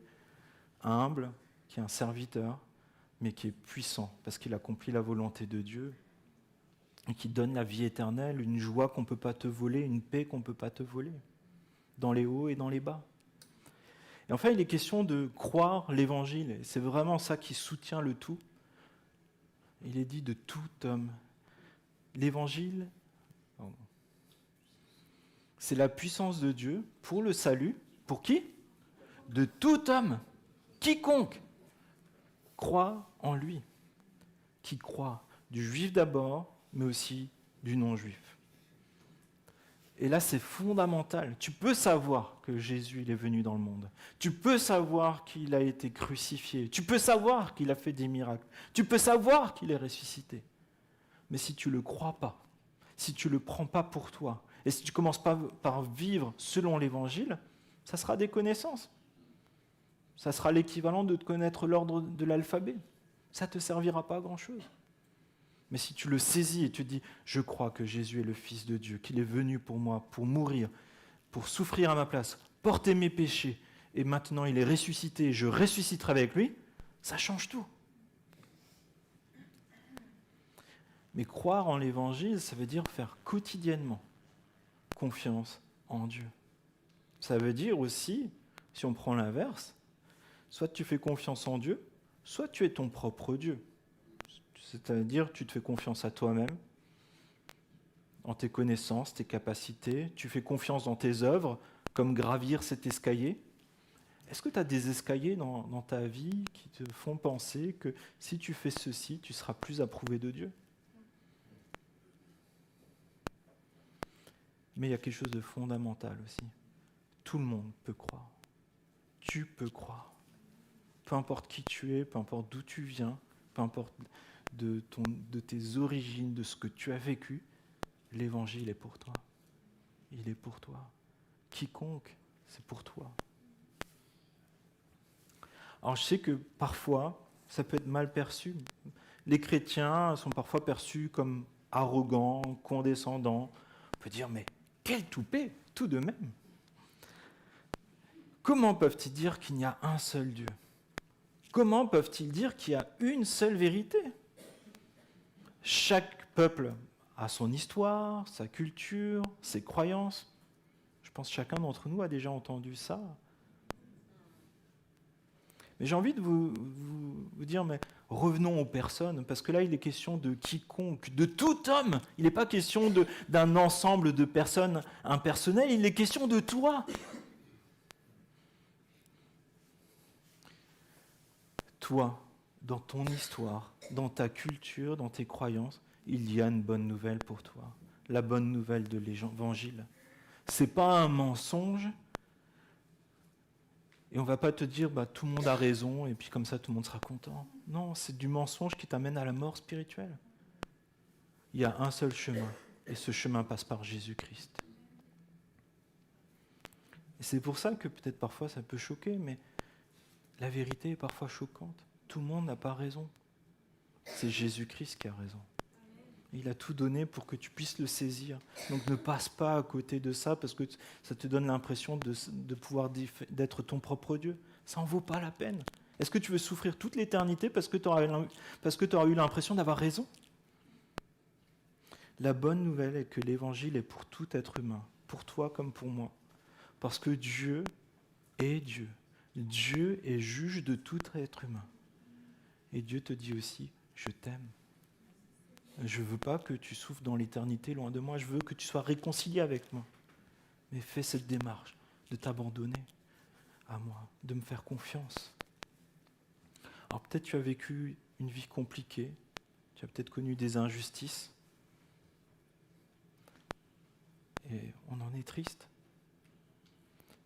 humble, qui est un serviteur, mais qui est puissant, parce qu'il accomplit la volonté de Dieu, et qui donne la vie éternelle, une joie qu'on ne peut pas te voler, une paix qu'on ne peut pas te voler, dans les hauts et dans les bas. Et enfin, il est question de croire l'évangile, et c'est vraiment ça qui soutient le tout. Il est dit de tout homme. L'évangile, c'est la puissance de Dieu pour le salut. Pour qui ? De tout homme, quiconque croit en lui. Qui croit, du juif d'abord, mais aussi du non-juif. Et là, c'est fondamental. Tu peux savoir que Jésus il est venu dans le monde. Tu peux savoir qu'il a été crucifié. Tu peux savoir qu'il a fait des miracles. Tu peux savoir qu'il est ressuscité. Mais si tu ne le crois pas, si tu ne le prends pas pour toi, et si tu ne commences pas par vivre selon l'Évangile, ça sera des connaissances. Ça sera l'équivalent de te connaître l'ordre de l'alphabet. Ça ne te servira pas à grand-chose. Mais si tu le saisis et tu te dis, je crois que Jésus est le Fils de Dieu, qu'il est venu pour moi, pour mourir, pour souffrir à ma place, porter mes péchés, et maintenant il est ressuscité, je ressusciterai avec lui, ça change tout. Mais croire en l'Évangile, ça veut dire faire quotidiennement confiance en Dieu. Ça veut dire aussi, si on prend l'inverse, soit tu fais confiance en Dieu, soit tu es ton propre Dieu. C'est-à-dire tu te fais confiance à toi-même, en tes connaissances, tes capacités, tu fais confiance dans tes œuvres, comme gravir cet escalier. Est-ce que tu as des escaliers dans ta vie qui te font penser que si tu fais ceci, tu seras plus approuvé de Dieu ? Mais il y a quelque chose de fondamental aussi. tout le monde peut croire. Tu peux croire. Peu importe qui tu es, peu importe d'où tu viens, peu importe de tes origines, de ce que tu as vécu, l'évangile est pour toi. Il est pour toi. Quiconque, c'est pour toi. Alors je sais que parfois, ça peut être mal perçu. Les chrétiens sont parfois perçus comme arrogants, condescendants. On peut dire, mais quel toupet, tout de même. Comment peuvent-ils dire qu'il n'y a un seul Dieu? Comment peuvent-ils dire qu'il y a une seule vérité? Chaque peuple a son histoire, sa culture, ses croyances. Je pense que chacun d'entre nous a déjà entendu ça. Mais j'ai envie de vous dire, mais revenons aux personnes, parce que là, il est question de quiconque, de tout homme. Il n'est pas question d'un ensemble de personnes impersonnelles, il est question de toi. Toi, dans ton histoire, dans ta culture, dans tes croyances, il y a une bonne nouvelle pour toi. La bonne nouvelle de l'évangile. Ce n'est pas un mensonge. Et on ne va pas te dire, tout le monde a raison, et puis comme ça, tout le monde sera content. Non, c'est du mensonge qui t'amène à la mort spirituelle. Il y a un seul chemin, et ce chemin passe par Jésus-Christ. Et c'est pour ça que peut-être parfois ça peut choquer, mais la vérité est parfois choquante. Tout le monde n'a pas raison. C'est Jésus-Christ qui a raison. Il a tout donné pour que tu puisses le saisir. Donc ne passe pas à côté de ça parce que ça te donne l'impression de pouvoir d'être ton propre Dieu. Ça n'en vaut pas la peine. Est-ce que tu veux souffrir toute l'éternité parce que tu auras eu l'impression d'avoir raison? La bonne nouvelle est que l'évangile est pour tout être humain, pour toi comme pour moi. Parce que Dieu est Dieu. Dieu est juge de tout être humain. Et Dieu te dit aussi, je t'aime. Je ne veux pas que tu souffres dans l'éternité loin de moi, je veux que tu sois réconcilié avec moi. Mais fais cette démarche de t'abandonner à moi, de me faire confiance. Alors peut-être tu as vécu une vie compliquée, tu as peut-être connu des injustices, et on en est triste.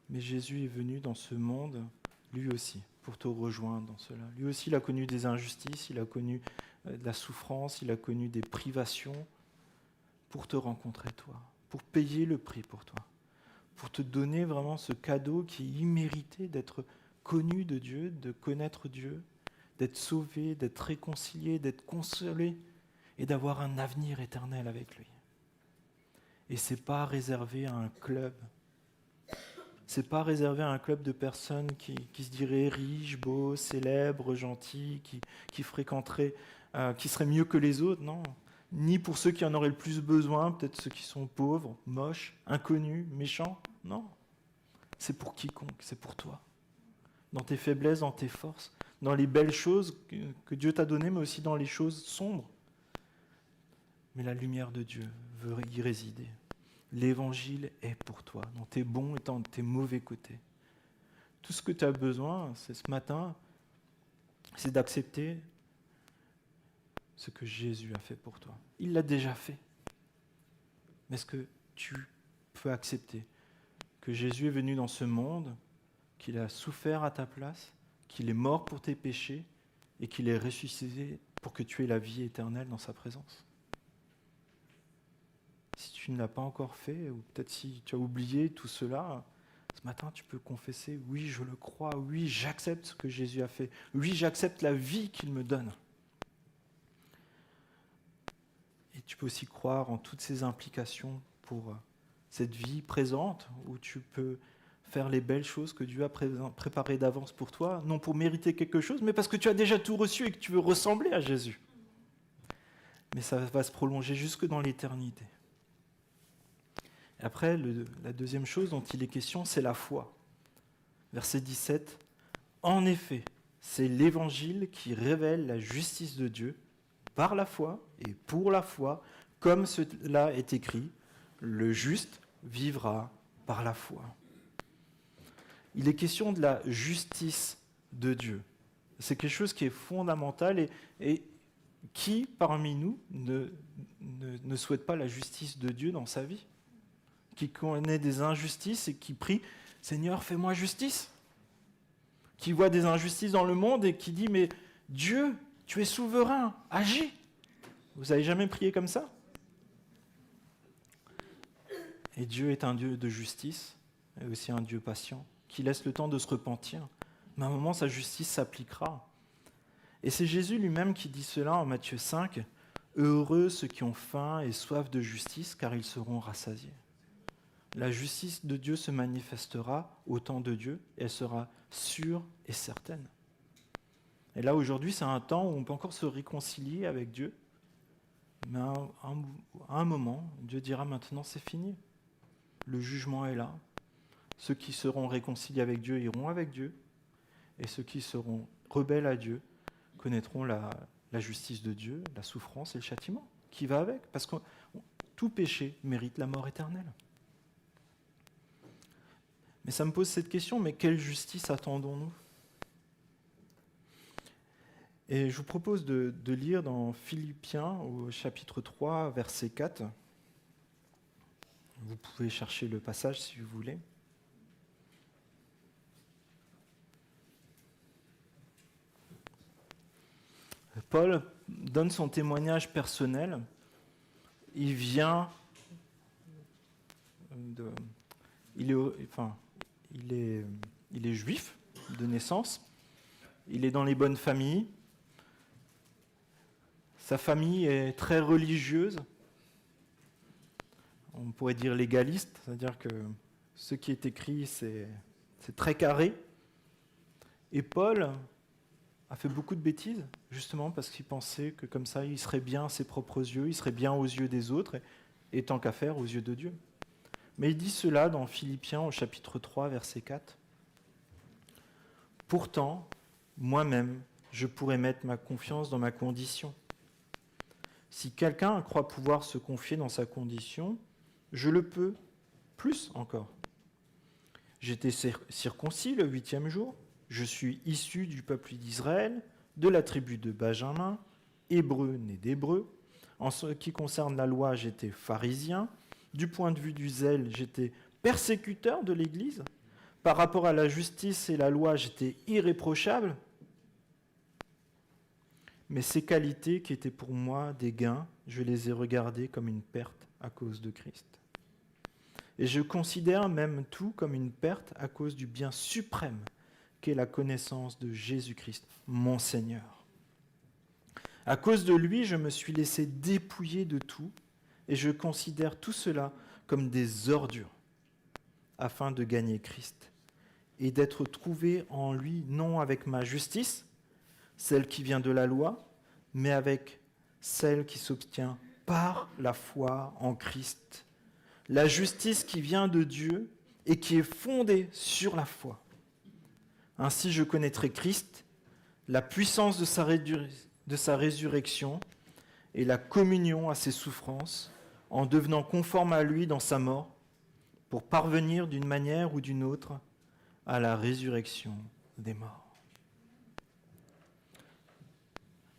Mais Jésus est venu dans ce monde, lui aussi, pour te rejoindre dans cela. Lui aussi, il a connu des injustices, il a connu de la souffrance, il a connu des privations pour te rencontrer toi, pour payer le prix pour toi, pour te donner vraiment ce cadeau qui est immérité d'être connu de Dieu, de connaître Dieu, d'être sauvé, d'être réconcilié, d'être consolé et d'avoir un avenir éternel avec lui. Et ce n'est pas réservé à un club. C'est pas réservé à un club de personnes qui se diraient riches, beaux, célèbres, gentils, qui fréquenteraient, qui seraient mieux que les autres, non. Ni pour ceux qui en auraient le plus besoin, peut-être ceux qui sont pauvres, moches, inconnus, méchants, non. C'est pour quiconque, c'est pour toi. Dans tes faiblesses, dans tes forces, dans les belles choses que Dieu t'a données, mais aussi dans les choses sombres. Mais la lumière de Dieu veut y résider. L'évangile est pour toi, dans tes bons et dans tes mauvais côtés. Tout ce que tu as besoin, c'est ce matin, c'est d'accepter ce que Jésus a fait pour toi. Il l'a déjà fait. Mais est-ce que tu peux accepter que Jésus est venu dans ce monde, qu'il a souffert à ta place, qu'il est mort pour tes péchés et qu'il est ressuscité pour que tu aies la vie éternelle dans sa présence? Si tu ne l'as pas encore fait, ou peut-être si tu as oublié tout cela, ce matin tu peux confesser, oui je le crois, oui j'accepte ce que Jésus a fait, oui j'accepte la vie qu'il me donne. Et tu peux aussi croire en toutes ces implications pour cette vie présente, où tu peux faire les belles choses que Dieu a préparées d'avance pour toi, non pour mériter quelque chose, mais parce que tu as déjà tout reçu et que tu veux ressembler à Jésus. Mais ça va se prolonger jusque dans l'éternité. Après, la deuxième chose dont il est question, c'est la foi. Verset 17. En effet, c'est l'évangile qui révèle la justice de Dieu par la foi et pour la foi, comme cela est écrit, le juste vivra par la foi. Il est question de la justice de Dieu. C'est quelque chose qui est fondamental et qui, parmi nous, ne souhaite pas la justice de Dieu dans sa vie? qui connaît des injustices et qui prie « Seigneur, fais-moi justice », qui voit des injustices dans le monde et qui dit « Mais Dieu, tu es souverain, agis ». Vous n'avez jamais prié comme ça? Et Dieu est un Dieu de justice, et aussi un Dieu patient, qui laisse le temps de se repentir. Mais à un moment, sa justice s'appliquera. Et c'est Jésus lui-même qui dit cela en Matthieu 5, « Heureux ceux qui ont faim et soif de justice, car ils seront rassasiés. » La justice de Dieu se manifestera au temps de Dieu, et elle sera sûre et certaine. Et là, aujourd'hui, c'est un temps où on peut encore se réconcilier avec Dieu, mais à un moment, Dieu dira maintenant, c'est fini. Le jugement est là. Ceux qui seront réconciliés avec Dieu iront avec Dieu, et ceux qui seront rebelles à Dieu connaîtront la justice de Dieu, la souffrance et le châtiment qui va avec, parce que tout péché mérite la mort éternelle. Mais ça me pose cette question, mais quelle justice attendons-nous? Et je vous propose de lire dans Philippiens au chapitre 3, verset 4. Vous pouvez chercher le passage si vous voulez. Paul donne son témoignage personnel. Il vient il est juif de naissance. Il est dans les bonnes familles. Sa famille est très religieuse. On pourrait dire légaliste, c'est-à-dire que ce qui est écrit, c'est très carré. Et Paul a fait beaucoup de bêtises, justement parce qu'il pensait que comme ça, il serait bien à ses propres yeux, il serait bien aux yeux des autres, et tant qu'à faire, aux yeux de Dieu. Mais il dit cela dans Philippiens au chapitre 3, verset 4. « Pourtant, moi-même, je pourrais mettre ma confiance dans ma condition. Si quelqu'un croit pouvoir se confier dans sa condition, je le peux, plus encore. J'étais circoncis le 8e jour, je suis issu du peuple d'Israël, de la tribu de Benjamin, hébreu né d'hébreu. En ce qui concerne la loi, j'étais pharisien. Du point de vue du zèle, j'étais persécuteur de l'Église. Par rapport à la justice et la loi, j'étais irréprochable. Mais ces qualités qui étaient pour moi des gains, je les ai regardées comme une perte à cause de Christ. Et je considère même tout comme une perte à cause du bien suprême qu'est la connaissance de Jésus-Christ, mon Seigneur. À cause de lui, je me suis laissé dépouiller de tout et je considère tout cela comme des ordures afin de gagner Christ et d'être trouvé en lui non avec ma justice, celle qui vient de la loi, mais avec celle qui s'obtient par la foi en Christ. La justice qui vient de Dieu et qui est fondée sur la foi. Ainsi je connaîtrai Christ, la puissance de sa résurrection et la communion à ses souffrances, en devenant conforme à lui dans sa mort, pour parvenir d'une manière ou d'une autre à la résurrection des morts.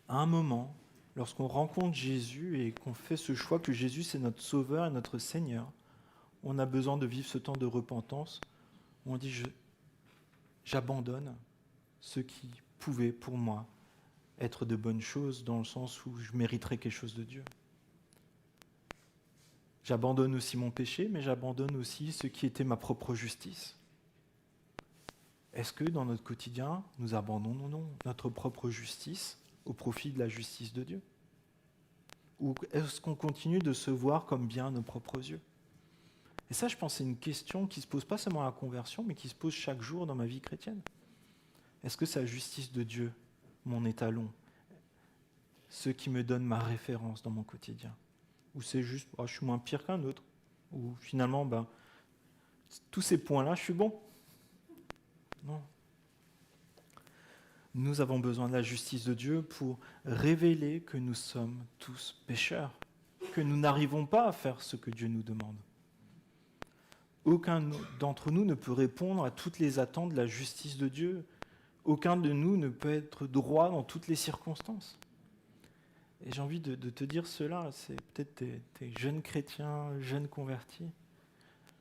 À un moment, lorsqu'on rencontre Jésus et qu'on fait ce choix que Jésus c'est notre Sauveur et notre Seigneur, on a besoin de vivre ce temps de repentance où on dit j'abandonne ce qui pouvait pour moi être de bonnes choses dans le sens où je mériterais quelque chose de Dieu. J'abandonne aussi mon péché, mais j'abandonne aussi ce qui était ma propre justice. Est-ce que dans notre quotidien, nous abandonnons notre propre justice au profit de la justice de Dieu? Ou est-ce qu'on continue de se voir comme bien à nos propres yeux? Et ça, je pense, c'est une question qui ne se pose pas seulement à la conversion, mais qui se pose chaque jour dans ma vie chrétienne. Est-ce que c'est la justice de Dieu, mon étalon, ce qui me donne ma référence dans mon quotidien? Ou c'est juste, je suis moins pire qu'un autre? Ou finalement, tous ces points-là, je suis bon? Non. Nous avons besoin de la justice de Dieu pour révéler que nous sommes tous pécheurs, que nous n'arrivons pas à faire ce que Dieu nous demande. Aucun d'entre nous ne peut répondre à toutes les attentes de la justice de Dieu. Aucun de nous ne peut être droit dans toutes les circonstances. Et j'ai envie de te dire cela, c'est peut-être tes jeunes chrétiens, jeunes convertis.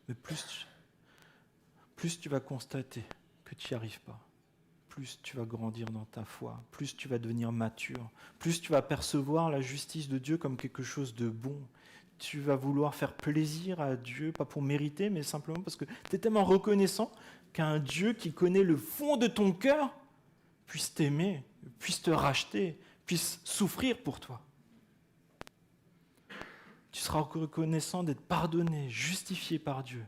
mais plus tu vas constater que tu n'y arrives pas, plus tu vas grandir dans ta foi, plus tu vas devenir mature, plus tu vas percevoir la justice de Dieu comme quelque chose de bon. Tu vas vouloir faire plaisir à Dieu, pas pour mériter, mais simplement parce que tu es tellement reconnaissant qu'un Dieu qui connaît le fond de ton cœur puisse t'aimer, puisse te racheter, puisse souffrir pour toi. Tu seras reconnaissant d'être pardonné, justifié par Dieu.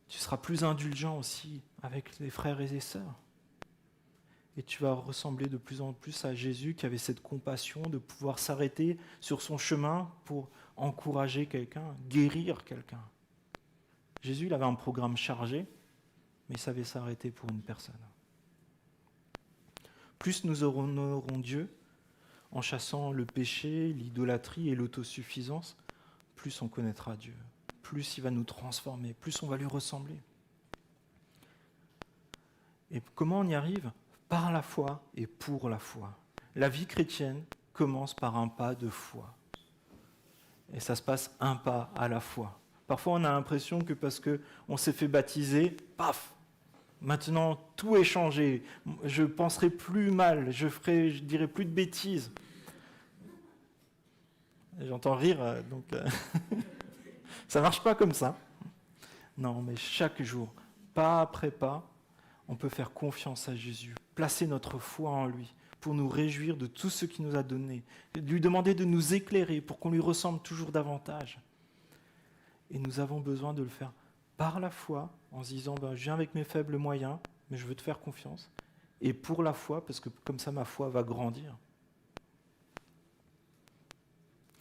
Tu seras plus indulgent aussi avec les frères et les sœurs. Et tu vas ressembler de plus en plus à Jésus qui avait cette compassion de pouvoir s'arrêter sur son chemin pour encourager quelqu'un, guérir quelqu'un. Jésus, il avait un programme chargé, mais il savait s'arrêter pour une personne. Plus nous honorons Dieu en chassant le péché, l'idolâtrie et l'autosuffisance, plus on connaîtra Dieu, plus il va nous transformer, plus on va lui ressembler. Et comment on y arrive ? Par la foi et pour la foi. La vie chrétienne commence par un pas de foi. Et ça se passe un pas à la fois. Parfois, on a l'impression que parce qu'on s'est fait baptiser, paf, maintenant tout est changé. Je penserai plus mal, je dirai plus de bêtises. J'entends rire, donc ça marche pas comme ça. Non, mais chaque jour, pas après pas, on peut faire confiance à Jésus, placer notre foi en lui, pour nous réjouir de tout ce qu'il nous a donné, lui demander de nous éclairer pour qu'on lui ressemble toujours davantage. Et nous avons besoin de le faire par la foi, en se disant, je viens avec mes faibles moyens, mais je veux te faire confiance, et pour la foi, parce que comme ça ma foi va grandir.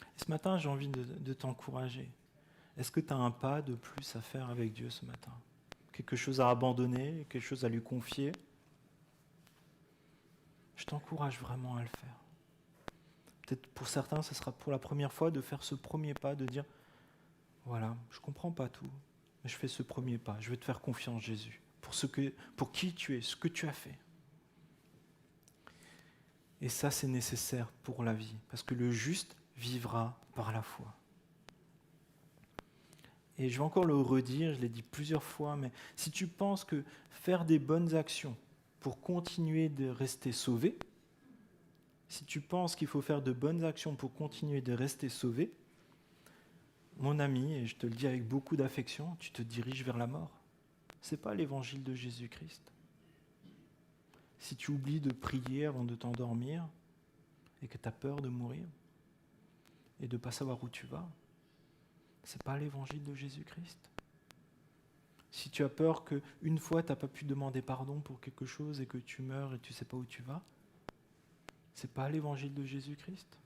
Et ce matin, j'ai envie de t'encourager. Est-ce que tu as un pas de plus à faire avec Dieu ce matin ? Quelque chose à abandonner, quelque chose à lui confier. Je t'encourage vraiment à le faire. Peut-être pour certains, ce sera pour la première fois de faire ce premier pas, de dire, voilà, je ne comprends pas tout, mais je fais ce premier pas. Je vais te faire confiance, Jésus, pour qui tu es, ce que tu as fait. Et ça, c'est nécessaire pour la vie, parce que le juste vivra par la foi. Et je vais encore le redire, je l'ai dit plusieurs fois, mais si tu penses que faire des bonnes actions pour continuer de rester sauvé, si tu penses qu'il faut faire de bonnes actions pour continuer de rester sauvé, mon ami, et je te le dis avec beaucoup d'affection, tu te diriges vers la mort. Ce n'est pas l'évangile de Jésus-Christ. Si tu oublies de prier avant de t'endormir et que tu as peur de mourir et de ne pas savoir où tu vas, ce n'est pas l'évangile de Jésus-Christ. Si tu as peur qu'une fois tu n'as pas pu demander pardon pour quelque chose et que tu meurs et tu ne sais pas où tu vas, ce n'est pas l'évangile de Jésus-Christ.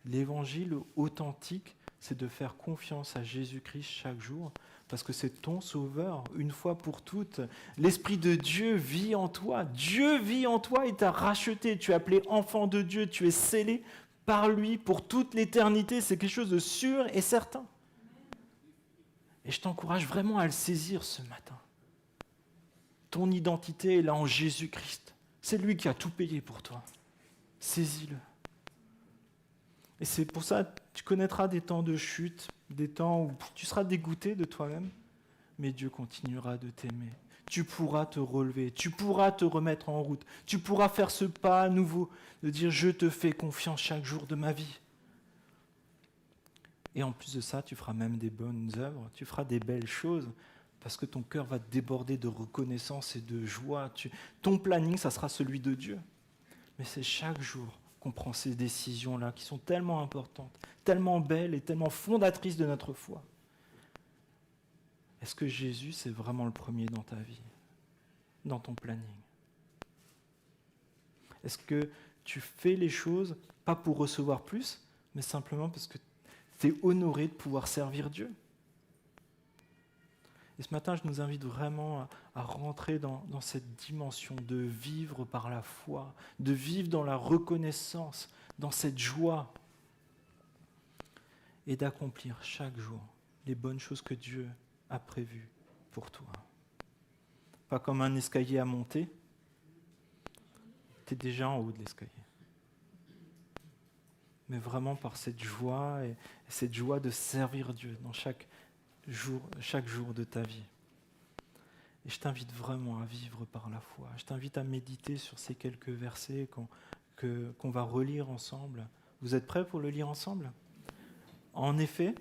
L'évangile authentique, c'est de faire confiance à Jésus-Christ chaque jour, parce que c'est ton sauveur, une fois pour toutes. L'Esprit de Dieu vit en toi. Dieu vit en toi et t'a racheté. Tu es appelé enfant de Dieu, tu es scellé par lui pour toute l'éternité. C'est quelque chose de sûr et certain. Et je t'encourage vraiment à le saisir ce matin. Ton identité est là en Jésus-Christ. C'est lui qui a tout payé pour toi. Saisis-le. Et c'est pour ça que tu connaîtras des temps de chute, des temps où tu seras dégoûté de toi-même, mais Dieu continuera de t'aimer. Tu pourras te relever, tu pourras te remettre en route, tu pourras faire ce pas à nouveau, de dire « je te fais confiance chaque jour de ma vie ». Et en plus de ça, tu feras même des bonnes œuvres, tu feras des belles choses, parce que ton cœur va déborder de reconnaissance et de joie. Ton planning, ça sera celui de Dieu. Mais c'est chaque jour qu'on prend ces décisions-là, qui sont tellement importantes, tellement belles et tellement fondatrices de notre foi. Est-ce que Jésus, c'est vraiment le premier dans ta vie, dans ton planning ? Est-ce que tu fais les choses, pas pour recevoir plus, mais simplement parce que tu es honoré de pouvoir servir Dieu ? Et ce matin, je nous invite vraiment à rentrer dans cette dimension de vivre par la foi, de vivre dans la reconnaissance, dans cette joie, et d'accomplir chaque jour les bonnes choses que Dieu a prévues pour toi. Pas comme un escalier à monter, tu es déjà en haut de l'escalier. mais vraiment par cette joie et cette joie de servir Dieu dans chaque jour de ta vie. Et je t'invite vraiment à vivre par la foi. Je t'invite à méditer sur ces quelques versets qu'on va relire ensemble. Vous êtes prêts pour le lire ensemble ? En effet,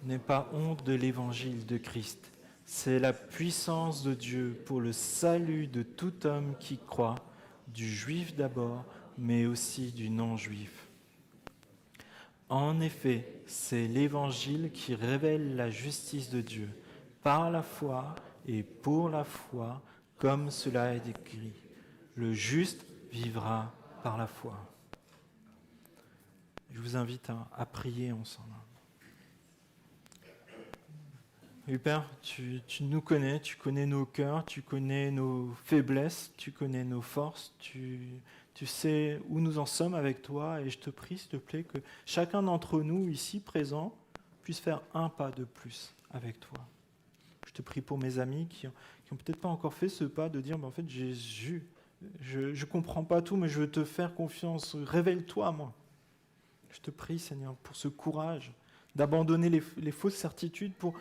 n'aie pas honte de l'évangile de Christ. C'est la puissance de Dieu pour le salut de tout homme qui croit, du juif d'abord, mais aussi du non-juif. En effet, c'est l'évangile qui révèle la justice de Dieu par la foi et pour la foi, comme cela est écrit. Le juste vivra par la foi. Je vous invite à prier ensemble. Oui, Père, tu nous connais, tu connais nos cœurs, tu connais nos faiblesses, tu connais nos forces, tu sais où nous en sommes avec toi, et je te prie, s'il te plaît, que chacun d'entre nous, ici présents, puisse faire un pas de plus avec toi. Je te prie pour mes amis qui n'ont peut-être pas encore fait ce pas de dire, en fait, Jésus, je ne comprends pas tout, mais je veux te faire confiance, révèle-toi à moi. Je te prie, Seigneur, pour ce courage, d'abandonner les fausses certitudes pour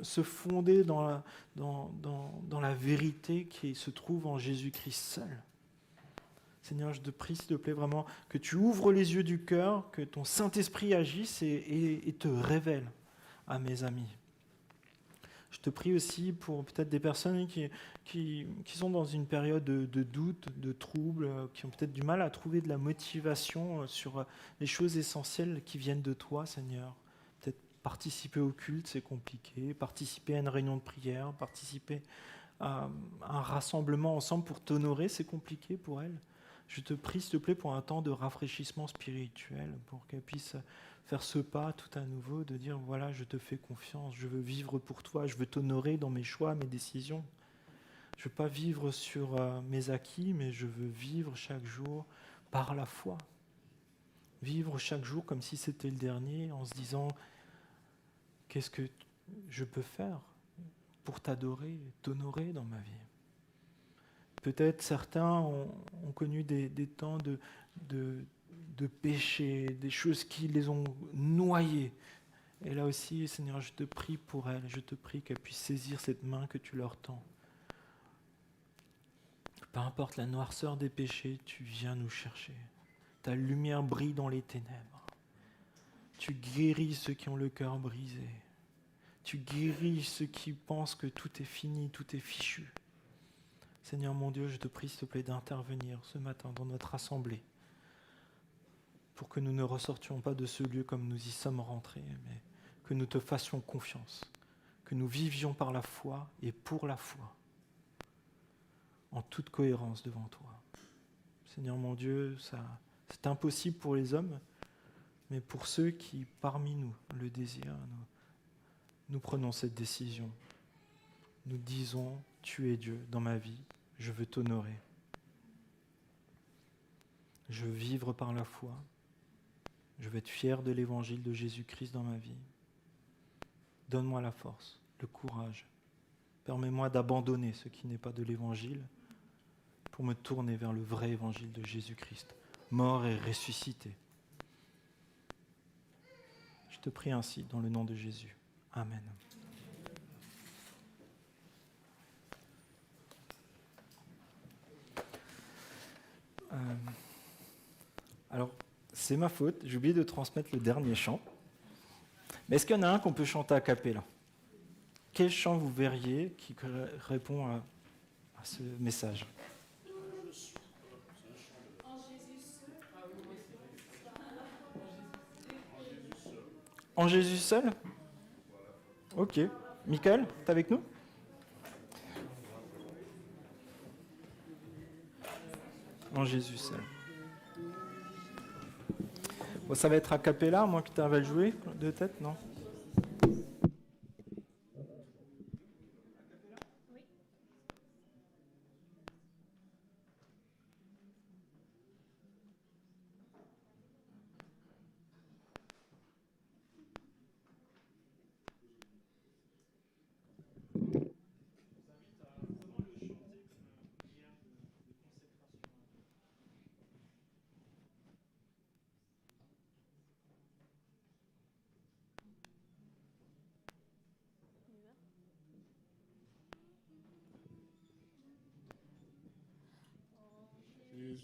se fonder dans la vérité qui se trouve en Jésus-Christ seul. Seigneur, je te prie, s'il te plaît, vraiment, que tu ouvres les yeux du cœur, que ton Saint-Esprit agisse et te révèle à mes amis. Je te prie aussi pour peut-être des personnes qui sont dans une période de doute, de trouble, qui ont peut-être du mal à trouver de la motivation sur les choses essentielles qui viennent de toi, Seigneur. Peut-être participer au culte, c'est compliqué. Participer à une réunion de prière, participer à un rassemblement ensemble pour t'honorer, c'est compliqué pour elles. Je te prie, s'il te plaît, pour un temps de rafraîchissement spirituel, pour qu'elles puissent faire ce pas tout à nouveau, de dire, voilà, je te fais confiance, je veux vivre pour toi, je veux t'honorer dans mes choix, mes décisions. Je ne veux pas vivre sur mes acquis, mais je veux vivre chaque jour par la foi. Vivre chaque jour comme si c'était le dernier, en se disant, qu'est-ce que je peux faire pour t'adorer, t'honorer dans ma vie ? Peut-être certains ont connu des temps de péché, des choses qui les ont noyés. Et là aussi, Seigneur, je te prie pour elles, je te prie qu'elles puissent saisir cette main que tu leur tends. Peu importe la noirceur des péchés, tu viens nous chercher. Ta lumière brille dans les ténèbres. Tu guéris ceux qui ont le cœur brisé. Tu guéris ceux qui pensent que tout est fini, tout est fichu. Seigneur mon Dieu, je te prie, s'il te plaît, d'intervenir ce matin dans notre assemblée pour que nous ne ressortions pas de ce lieu comme nous y sommes rentrés, mais que nous te fassions confiance, que nous vivions par la foi et pour la foi, en toute cohérence devant toi. Seigneur mon Dieu, c'est impossible pour les hommes, mais pour ceux qui, parmi nous, le désirent, nous prenons cette décision. Nous disons, tu es Dieu dans ma vie, je veux t'honorer. Je veux vivre par la foi. Je veux être fier de l'évangile de Jésus-Christ dans ma vie. Donne-moi la force, le courage. Permets-moi d'abandonner ce qui n'est pas de l'évangile pour me tourner vers le vrai évangile de Jésus-Christ, mort et ressuscité. Je te prie ainsi dans le nom de Jésus. Amen. Alors, c'est ma faute, j'ai oublié de transmettre le dernier chant. Mais est-ce qu'il y en a un qu'on peut chanter a cappella ? Quel chant vous verriez qui répond à ce message ? En Jésus seul ? Ok. Michael, t'es avec nous ? En Jésus seul. Bon, ça va être a cappella, moi que tu arrives à le jouer de tête, non ?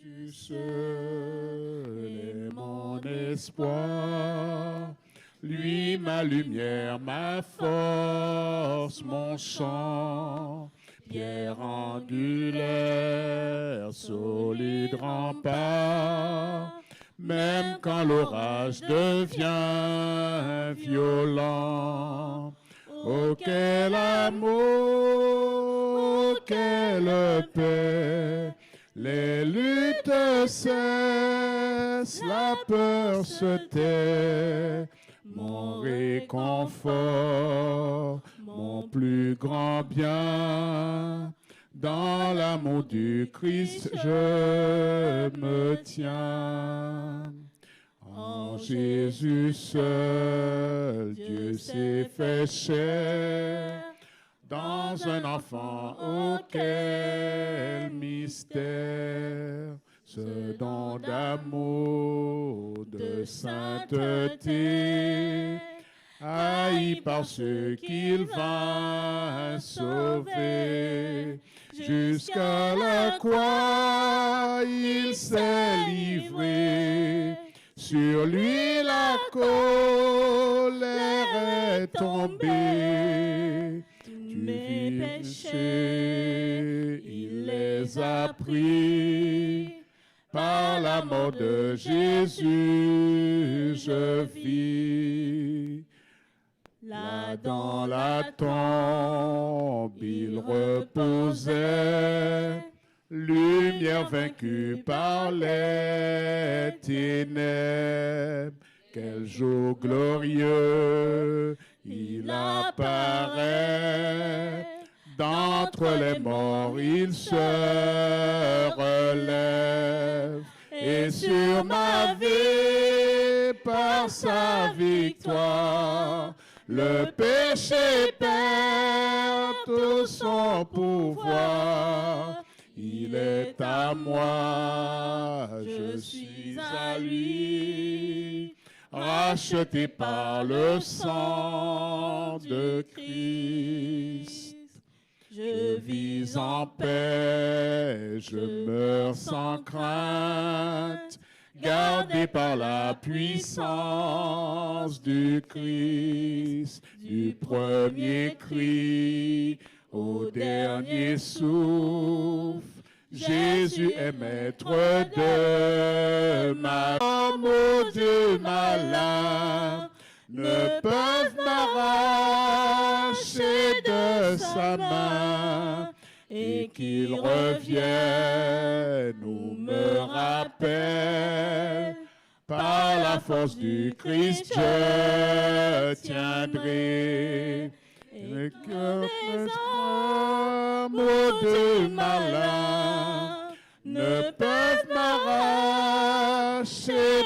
Tu seul est mon espoir, lui ma lumière, ma force, mon chant, pierre angulaire, solide rempart, même quand l'orage devient violent. Oh, quel amour, quelle paix, les luttes cessent, la peur se tait. Mon réconfort, mon plus grand bien, dans l'amour du Christ je me tiens. En Jésus seul, Dieu s'est fait chair, dans un enfant, oh quel mystère, ce don d'amour, de sainteté, haï par ceux qu'il va sauver. Jusqu'à la croix, il s'est livré, sur lui la colère est tombée. Mes péchés, il les a pris. Par la mort de Jésus, je vis. Là dans la tombe, il reposait, lumière vaincue par les ténèbres. Quel jour glorieux, il apparaît. D'entre les morts, il se relève. Et sur ma vie, par sa victoire, le péché perd tout son pouvoir. Il est à moi, je suis à lui, racheté par le sang de Christ. Je vis en paix, je meurs sans crainte, gardé par la puissance du Christ, du premier cri au dernier souffle. Jésus est maître de ma mort de malin, ne peuvent m'arracher de sa main, et qu'il revienne ou me rappelle, par la force du Christ je tiendrai. Et que les hommes de malin ne peuvent m'arracher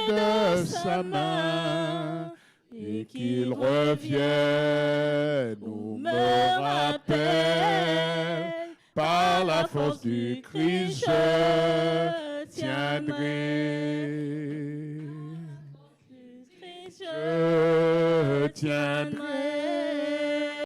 de sa main, et qu'il revienne ou me rappelle, par la force du Christ je tiendrai. Je tiendrai.